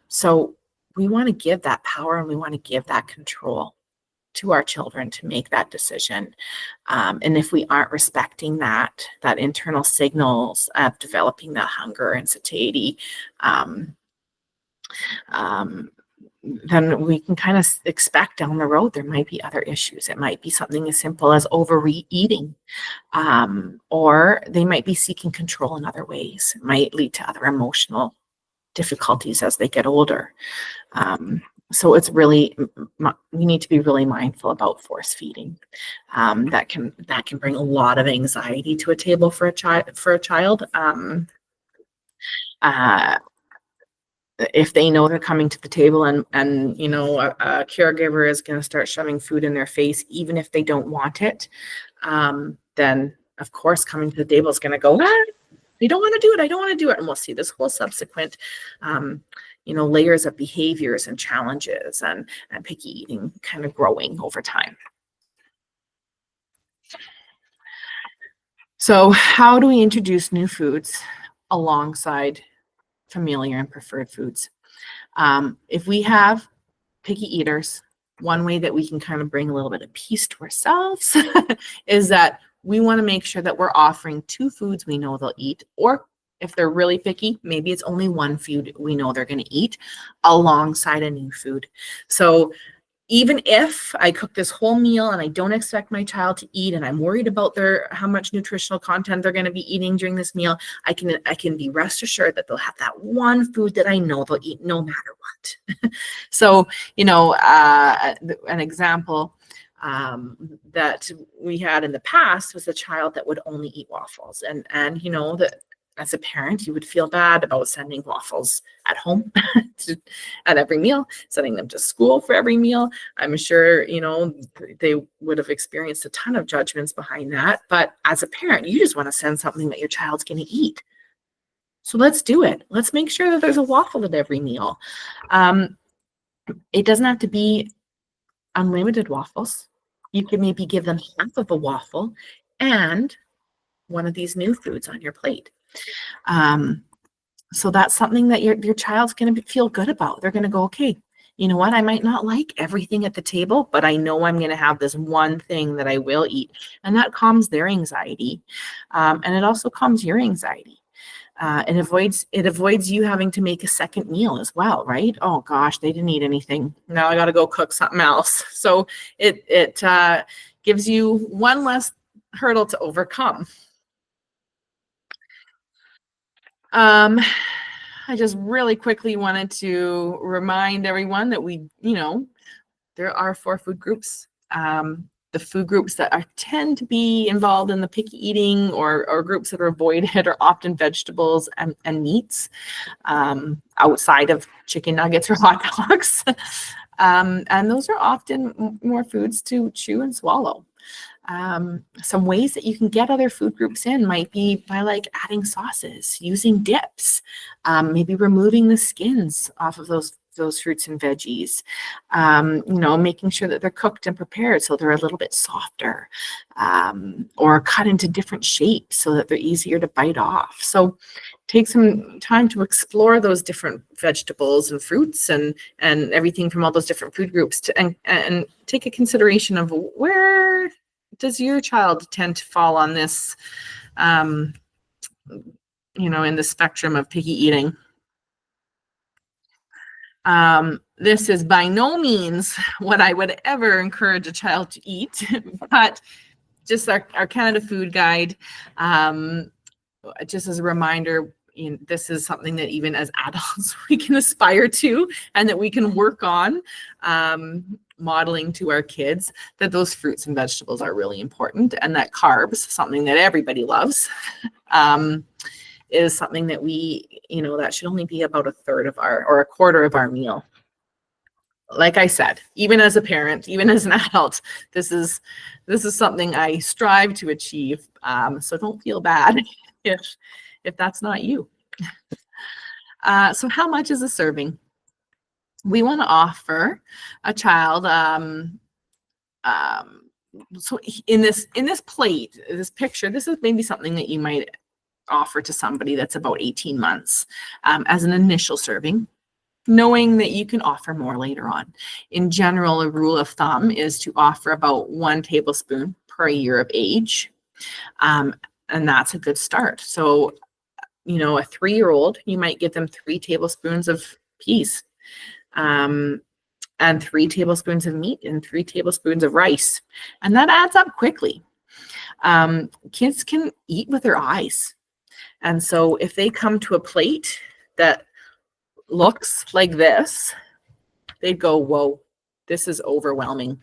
So we want to give that power and we want to give that control to our children to make that decision. And if we aren't respecting that internal signals of developing that hunger and satiety, then we can kind of expect down the road there might be other issues. It might be something as simple as overeating, or they might be seeking control in other ways. It might lead to other emotional difficulties as they get older. So it's really, we need to be really mindful about force feeding. That can bring a lot of anxiety to a table for a child. If they know they're coming to the table and a caregiver is going to start shoving food in their face, even if they don't want it, then of course coming to the table is going to go, they don't want to do it. I don't want to do it. And we'll see this whole subsequent, layers of behaviors and challenges and picky eating kind of growing over time. So how do we introduce new foods alongside familiar and preferred foods? If we have picky eaters, one way that we can kind of bring a little bit of peace to ourselves is that we want to make sure that we're offering 2 foods we know they'll eat, or if they're really picky, maybe it's only 1 food we know they're going to eat alongside a new food. So even if I cook this whole meal and I don't expect my child to eat, and I'm worried about how much nutritional content they're going to be eating during this meal, I can be rest assured that they'll have that 1 food that I know they'll eat no matter what. So, an example that we had in the past was a child that would only eat waffles, and that as a parent, you would feel bad about sending waffles at home at every meal, sending them to school for every meal. I'm sure, they would have experienced a ton of judgments behind that. But as a parent, you just want to send something that your child's going to eat. So let's do it. Let's make sure that there's a waffle at every meal. It doesn't have to be unlimited waffles. You can maybe give them half of a waffle and one of these new foods on your plate. So that's something that your child's going to feel good about. They're going to go, okay, you know what? I might not like everything at the table, but I know I'm going to have this one thing that I will eat. And that calms their anxiety. And it also calms your anxiety. It avoids you having to make a second meal as well, right? Oh gosh, they didn't eat anything. Now I got to go cook something else. So it gives you one less hurdle to overcome. I just really quickly wanted to remind everyone that there are 4 food groups. The food groups that tend to be involved in the picky eating or groups that are avoided are often vegetables and meats, outside of chicken nuggets or hot dogs. And those are often more foods to chew and swallow. Some ways that you can get other food groups in might be by adding sauces, using dips, maybe removing the skins off of those fruits and veggies, making sure that they're cooked and prepared so they're a little bit softer, or cut into different shapes so that they're easier to bite off. So take some time to explore those different vegetables and fruits and everything from all those different food groups and take a consideration of where does your child tend to fall on this, in the spectrum of picky eating. This is by no means what I would ever encourage a child to eat, but just our Canada Food Guide, just as a reminder, this is something that even as adults we can aspire to and that we can work on modeling to our kids that those fruits and vegetables are really important, and that carbs, something that everybody loves, is something that we, that should only be about a third of or a quarter of our meal. Like I said, even as a parent, even as an adult, this is something I strive to achieve. So don't feel bad if that's not you. So how much is a serving? We want to offer a child, so in this plate, this picture, this is maybe something that you might offer to somebody that's about 18 months as an initial serving, knowing that you can offer more later on. In general, a rule of thumb is to offer about 1 tablespoon per year of age. And that's a good start. So, a 3-year-old, you might give them 3 tablespoons of peas, and 3 tablespoons of meat and 3 tablespoons of rice. And that adds up quickly. Kids can eat with their eyes. And so if they come to a plate that looks like this, they'd go, whoa, this is overwhelming.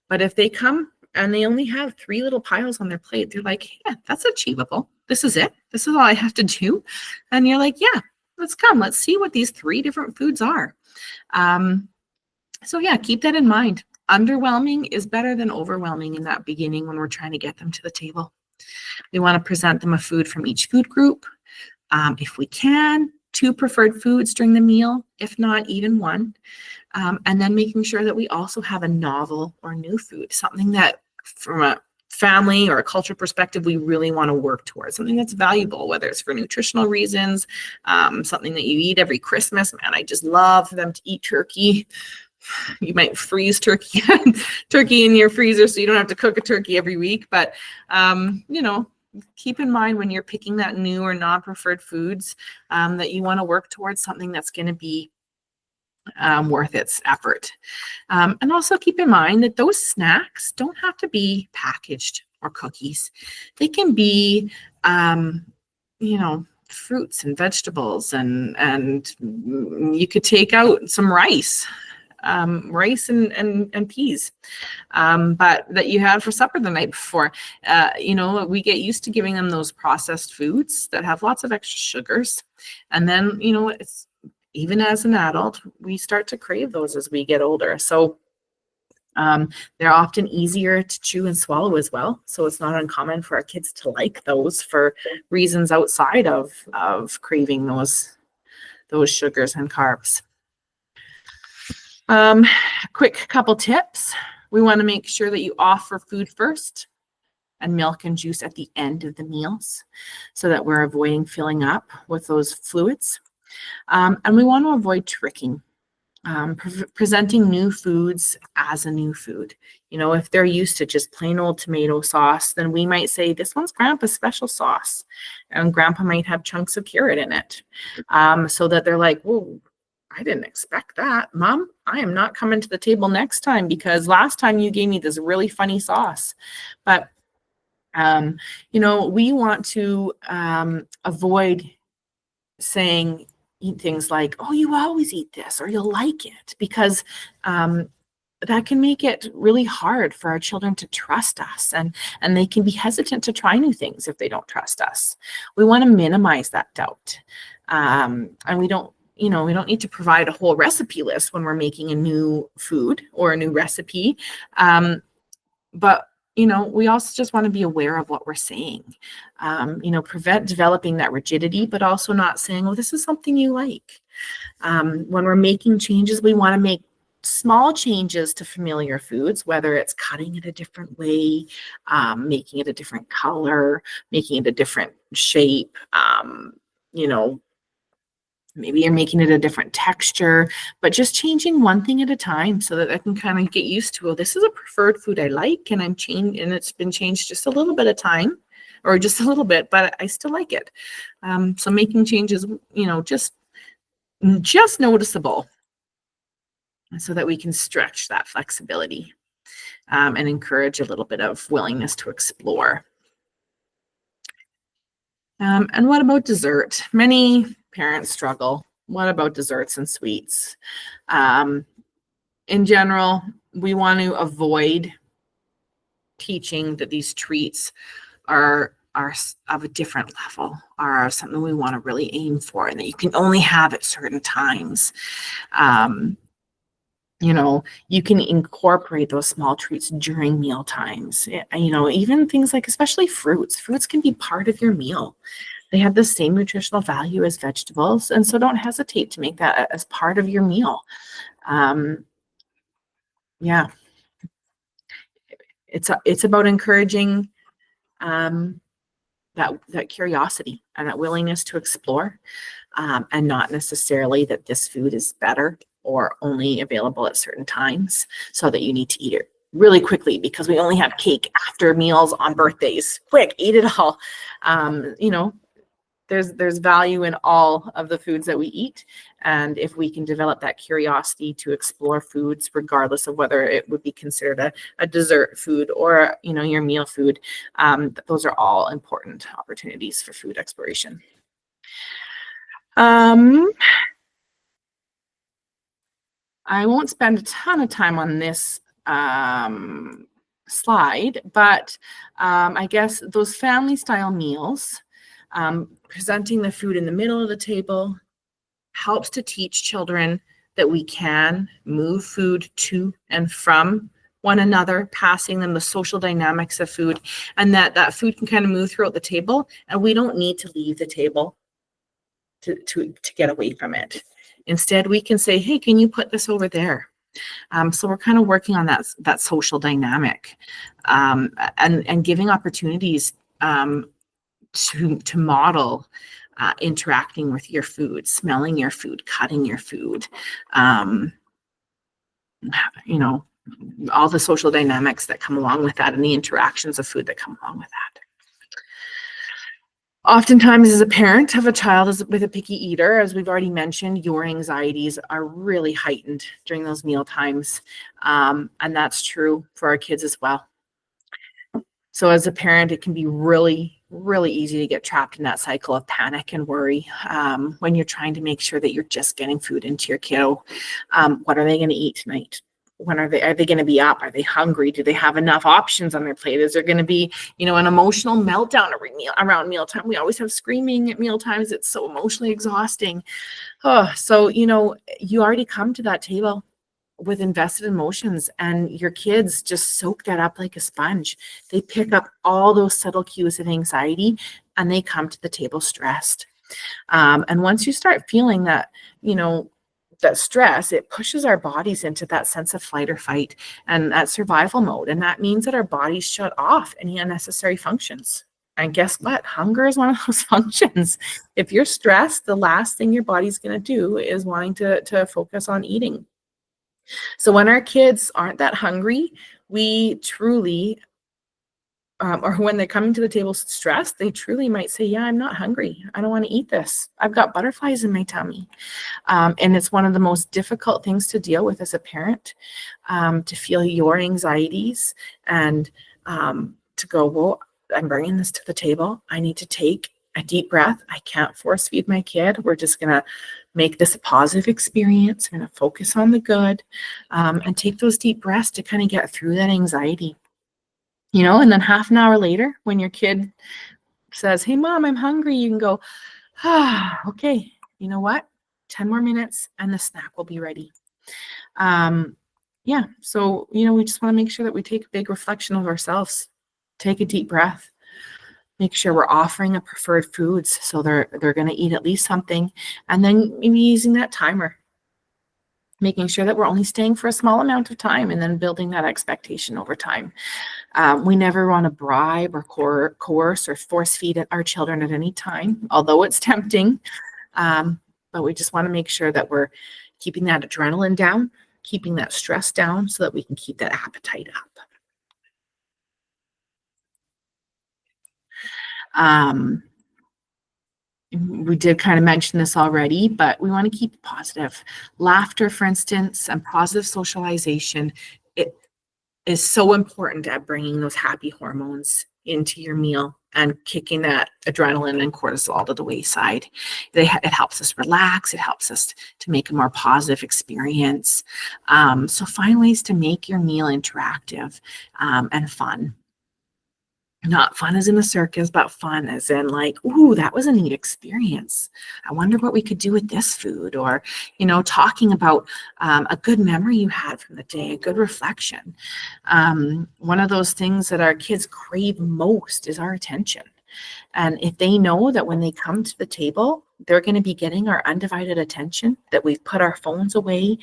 But if they come and they only have 3 little piles on their plate, they're like, yeah, that's achievable. This is it. This is all I have to do. And you're like, yeah, let's come. Let's see what these 3 different foods are. So yeah, keep that in mind. Underwhelming is better than overwhelming in that beginning when we're trying to get them to the table. We want to present them a food from each food group. If we can, 2 preferred foods during the meal, if not even 1. And then making sure that we also have a novel or new food, something that from a family or a culture perspective, we really want to work towards, something that's valuable, whether it's for nutritional reasons, something that you eat every Christmas. Man, I just love for them to eat turkey You might freeze turkey in your freezer so you don't have to cook a turkey every week. But, keep in mind when you're picking that new or non-preferred foods that you want to work towards something that's going to be worth its effort. And also keep in mind that those snacks don't have to be packaged or cookies. They can be, fruits and vegetables, and you could take out some rice and peas, but that you had for supper the night before. We get used to giving them those processed foods that have lots of extra sugars. And then, it's even as an adult, we start to crave those as we get older. So they're often easier to chew and swallow as well. So it's not uncommon for our kids to like those for reasons outside of craving those sugars and carbs. Quick couple tips. We want to make sure that you offer food first and milk and juice at the end of the meals so that we're avoiding filling up with those fluids. And we want to avoid tricking, presenting new foods as a new food. If they're used to just plain old tomato sauce, then we might say, this one's Grandpa's special sauce. And Grandpa might have chunks of carrot in it, so that they're like, whoa, I didn't expect that. Mom, I am not coming to the table next time because last time you gave me this really funny sauce. But, we want to avoid saying things like, oh, you always eat this or you'll like it, because that can make it really hard for our children to trust us, and they can be hesitant to try new things if they don't trust us. We want to minimize that doubt. And we don't need to provide a whole recipe list when we're making a new food or a new recipe. But we also just want to be aware of what we're saying. Prevent developing that rigidity, but also not saying, oh, this is something you like. When we're making changes, we want to make small changes to familiar foods, whether it's cutting it a different way, making it a different color, making it a different shape, maybe you're making it a different texture, but just changing one thing at a time so that I can kind of get used to, this is a preferred food I like, and and it's been changed just a little bit of time, or just a little bit, but I still like it. So making changes, just noticeable, so that we can stretch that flexibility and encourage a little bit of willingness to explore. And what about dessert? Many parents struggle. What about desserts and sweets? In general, we want to avoid teaching that these treats are of a different level, are something we want to really aim for, and that you can only have at certain times. You can incorporate those small treats during meal times. Even things like, especially fruits. Fruits can be part of your meal. They have the same nutritional value as vegetables, and so don't hesitate to make that as part of your meal. It's about encouraging that curiosity and that willingness to explore, and not necessarily that this food is better or only available at certain times, so that you need to eat it really quickly because we only have cake after meals on birthdays. Quick, eat it all. There's value in all of the foods that we eat. And if we can develop that curiosity to explore foods, regardless of whether it would be considered a dessert food or, your meal food, those are all important opportunities for food exploration. I won't spend a ton of time on this slide, but I guess those family style meals, presenting the food in the middle of the table helps to teach children that we can move food to and from one another, passing them the social dynamics of food, and that food can kind of move throughout the table, and we don't need to leave the table to get away from it. Instead, we can say, hey, can you put this over there? So we're kind of working on that social dynamic, and giving opportunities to model interacting with your food, smelling your food, cutting your food, you know, all the social dynamics that come along with that and the interactions of food that come along with that. Oftentimes, as a parent of a child with a picky eater, as we've already mentioned, your anxieties are really heightened during those meal times. And that's true for our kids as well. So as a parent, it can be really, really easy to get trapped in that cycle of panic and worry when you're trying to make sure that you're just getting food into your kiddo. What are they going to eat tonight? When are they going to be up? Are they hungry? Do they have enough options on their plate? Is there going to be, an emotional meltdown around mealtime? We always have screaming at meal times. It's so emotionally exhausting. So, you already come to that table with invested emotions, and your kids just soak that up like a sponge. They pick up all those subtle cues of anxiety and they come to the table stressed. And once you start feeling that, that stress, it pushes our bodies into that sense of flight or fight and that survival mode. And that means that our bodies shut off any unnecessary functions. And guess what? Hunger is one of those functions. If you're stressed, the last thing your body's going to do is wanting to focus on eating. So when our kids aren't that hungry, we truly, or when they're coming to the table stressed, they truly might say, yeah, I'm not hungry. I don't want to eat this. I've got butterflies in my tummy. And it's one of the most difficult things to deal with as a parent, to feel your anxieties and to go, well, I'm bringing this to the table. I need to take a deep breath. I can't force feed my kid. We're just going to make this a positive experience. I'm going to focus on the good, and take those deep breaths to kind of get through that anxiety. And then half an hour later, when your kid says, hey, Mom, I'm hungry, you can go, okay, you know what? 10 more minutes and the snack will be ready. So, we just want to make sure that we take a big reflection of ourselves, take a deep breath, make sure we're offering a preferred foods so they're going to eat at least something, and then maybe using that timer, making sure that we're only staying for a small amount of time and then building that expectation over time. We never want to bribe or coerce or force feed our children at any time, although it's tempting. But we just want to make sure that we're keeping that adrenaline down, keeping that stress down so that we can keep that appetite up. We did kind of mention this already, but we want to keep it positive. Laughter, for instance, and positive socialization, it is so important at bringing those happy hormones into your meal and kicking that adrenaline and cortisol to the wayside. It helps us relax. It helps us to make a more positive experience. So find ways to make your meal interactive and fun. Not fun as in a circus, but fun as in like, ooh, that was a neat experience. I wonder what we could do with this food. Or, talking about a good memory you had from the day, a good reflection. One of those things that our kids crave most is our attention. And if they know that when they come to the table, they're going to be getting our undivided attention, that we've put our phones away,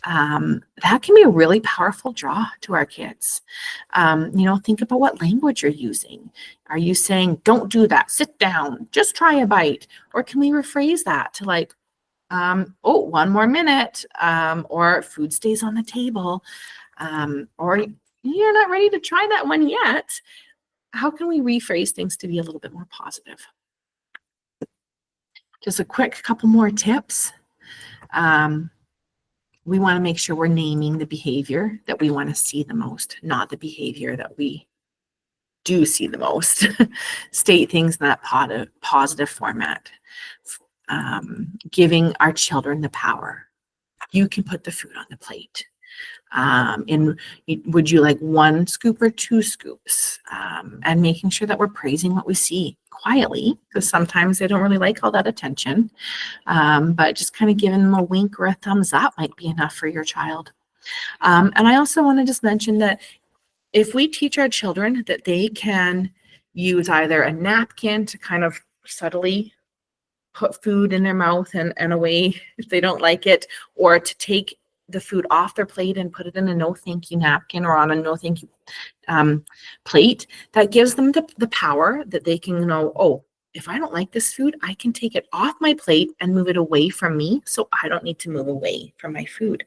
that can be a really powerful draw to our kids. Think about what language you're using. Are you saying, don't do that, sit down, just try a bite? Or can we rephrase that to like, one more minute, or food stays on the table, or you're not ready to try that one yet. How can we rephrase things to be a little bit more positive? Just a quick couple more tips. We want to make sure we're naming the behavior that we want to see the most, not the behavior that we do see the most. State things in that positive format. Giving our children the power. You can put the food on the plate. And would you like 1 scoop or 2 scoops? And making sure that we're praising what we see quietly, because sometimes they don't really like all that attention. But just kind of giving them a wink or a thumbs up might be enough for your child. And I also want to just mention that if we teach our children that they can use either a napkin to kind of subtly put food in their mouth and away if they don't like it, or to take the food off their plate and put it in a no thank you napkin or on a no thank you plate, that gives them the power that they can know, oh, if I don't like this food, I can take it off my plate and move it away from me, so I don't need to move away from my food.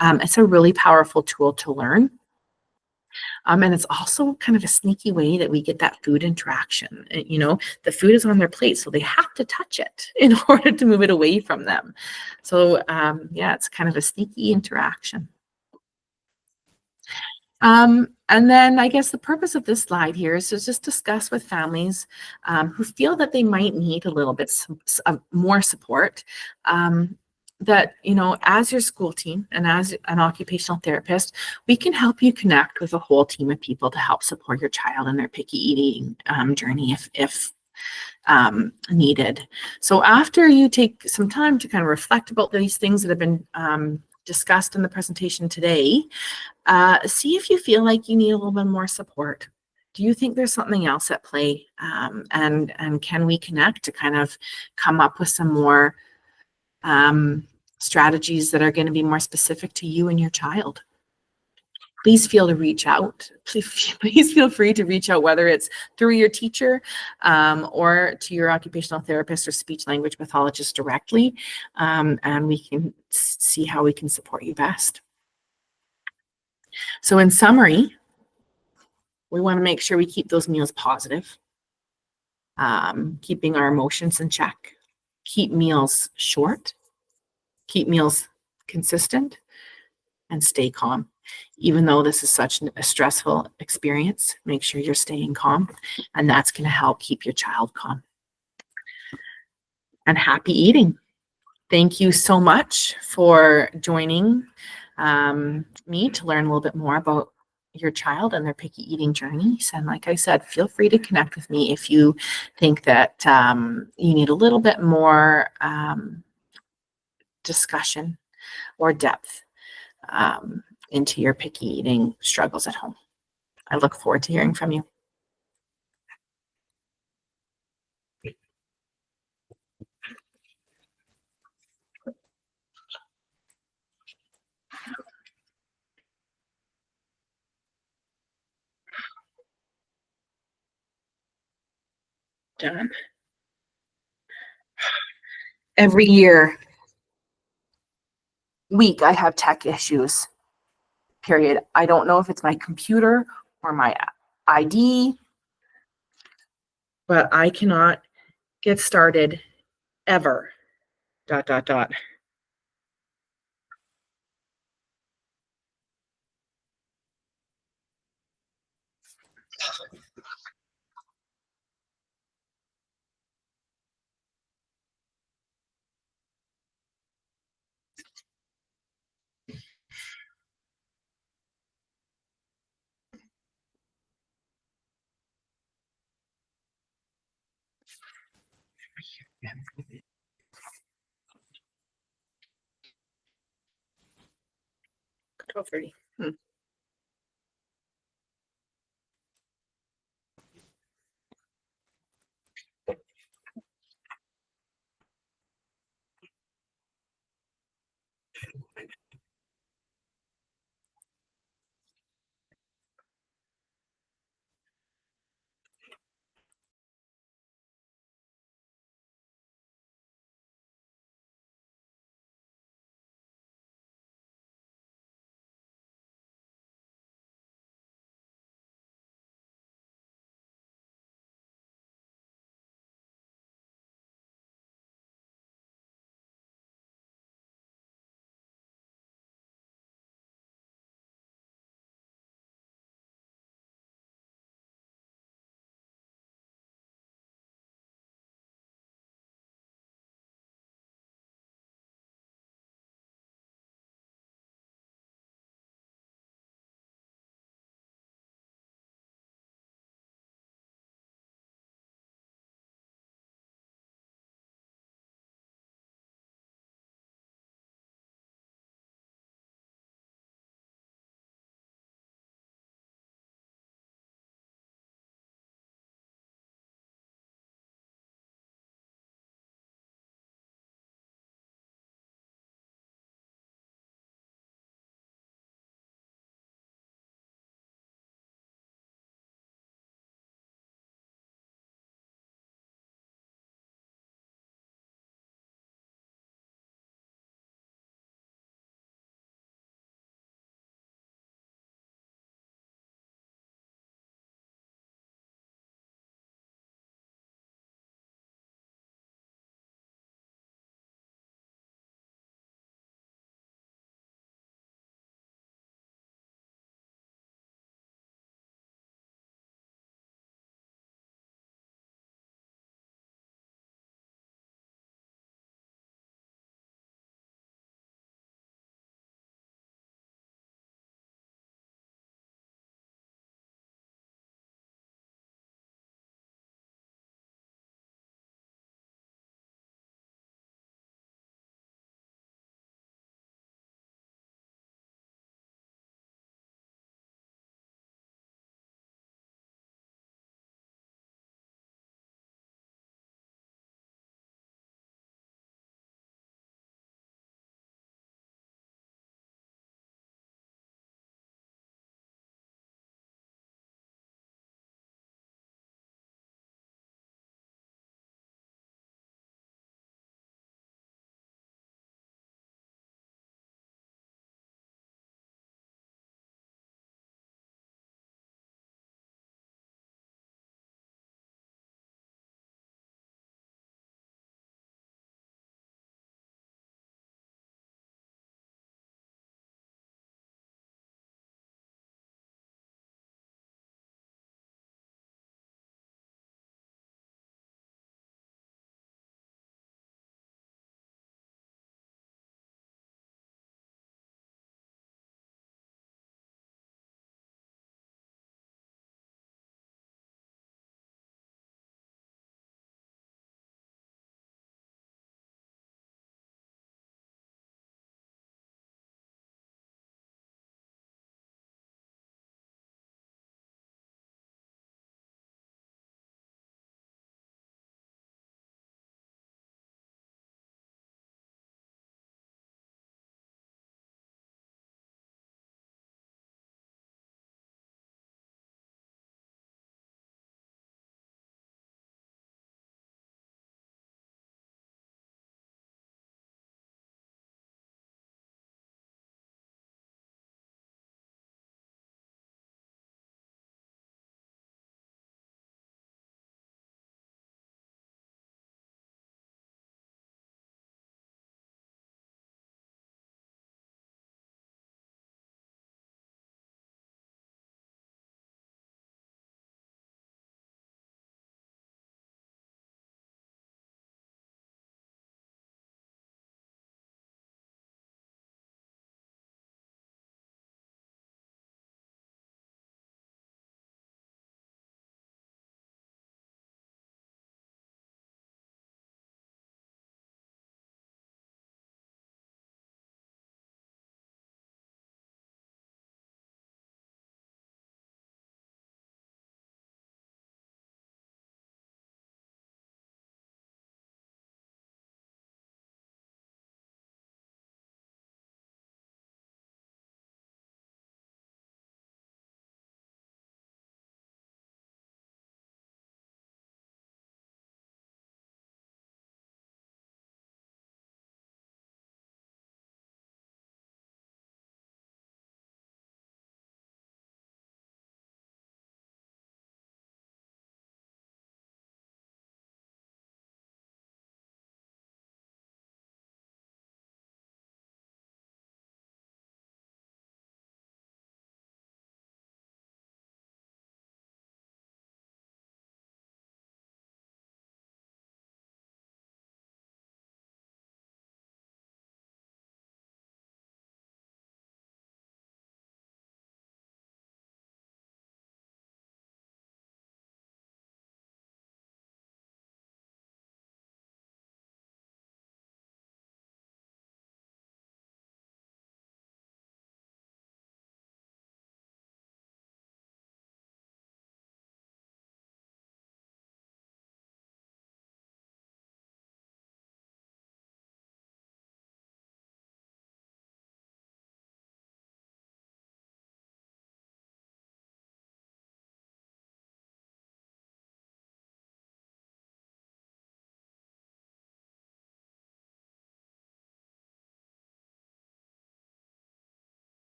It's a really powerful tool to learn. And it's also kind of a sneaky way that we get that food interaction. The food is on their plate, so they have to touch it in order to move it away from them. So, yeah, it's kind of a sneaky interaction. And then I guess the purpose of this slide here is to just discuss with families who feel that they might need a little bit more support. That, as your school team and as an occupational therapist, we can help you connect with a whole team of people to help support your child in their picky eating journey if needed. So after you take some time to kind of reflect about these things that have been discussed in the presentation today, see if you feel like you need a little bit more support. Do you think there's something else at play? And can we connect to kind of come up with some more strategies that are going to be more specific to you and your child? Please feel to reach out. Please feel free to reach out, whether it's through your teacher or to your occupational therapist or speech language pathologist directly, and we can see how we can support you best. So in summary, we want to make sure we keep those meals positive, keeping our emotions in check, keep meals short, keep meals consistent, and stay calm. Even though this is such a stressful experience, make sure you're staying calm, and that's going to help keep your child calm. And happy eating. Thank you so much for joining me to learn a little bit more about your child and their picky eating journeys. And like I said, feel free to connect with me if you think that you need a little bit more discussion or depth into your picky eating struggles at home. I look forward to hearing from you. John? Every week I have tech issues, period. I don't know if it's my computer or my ID, but I cannot get started ever. ... Control 30.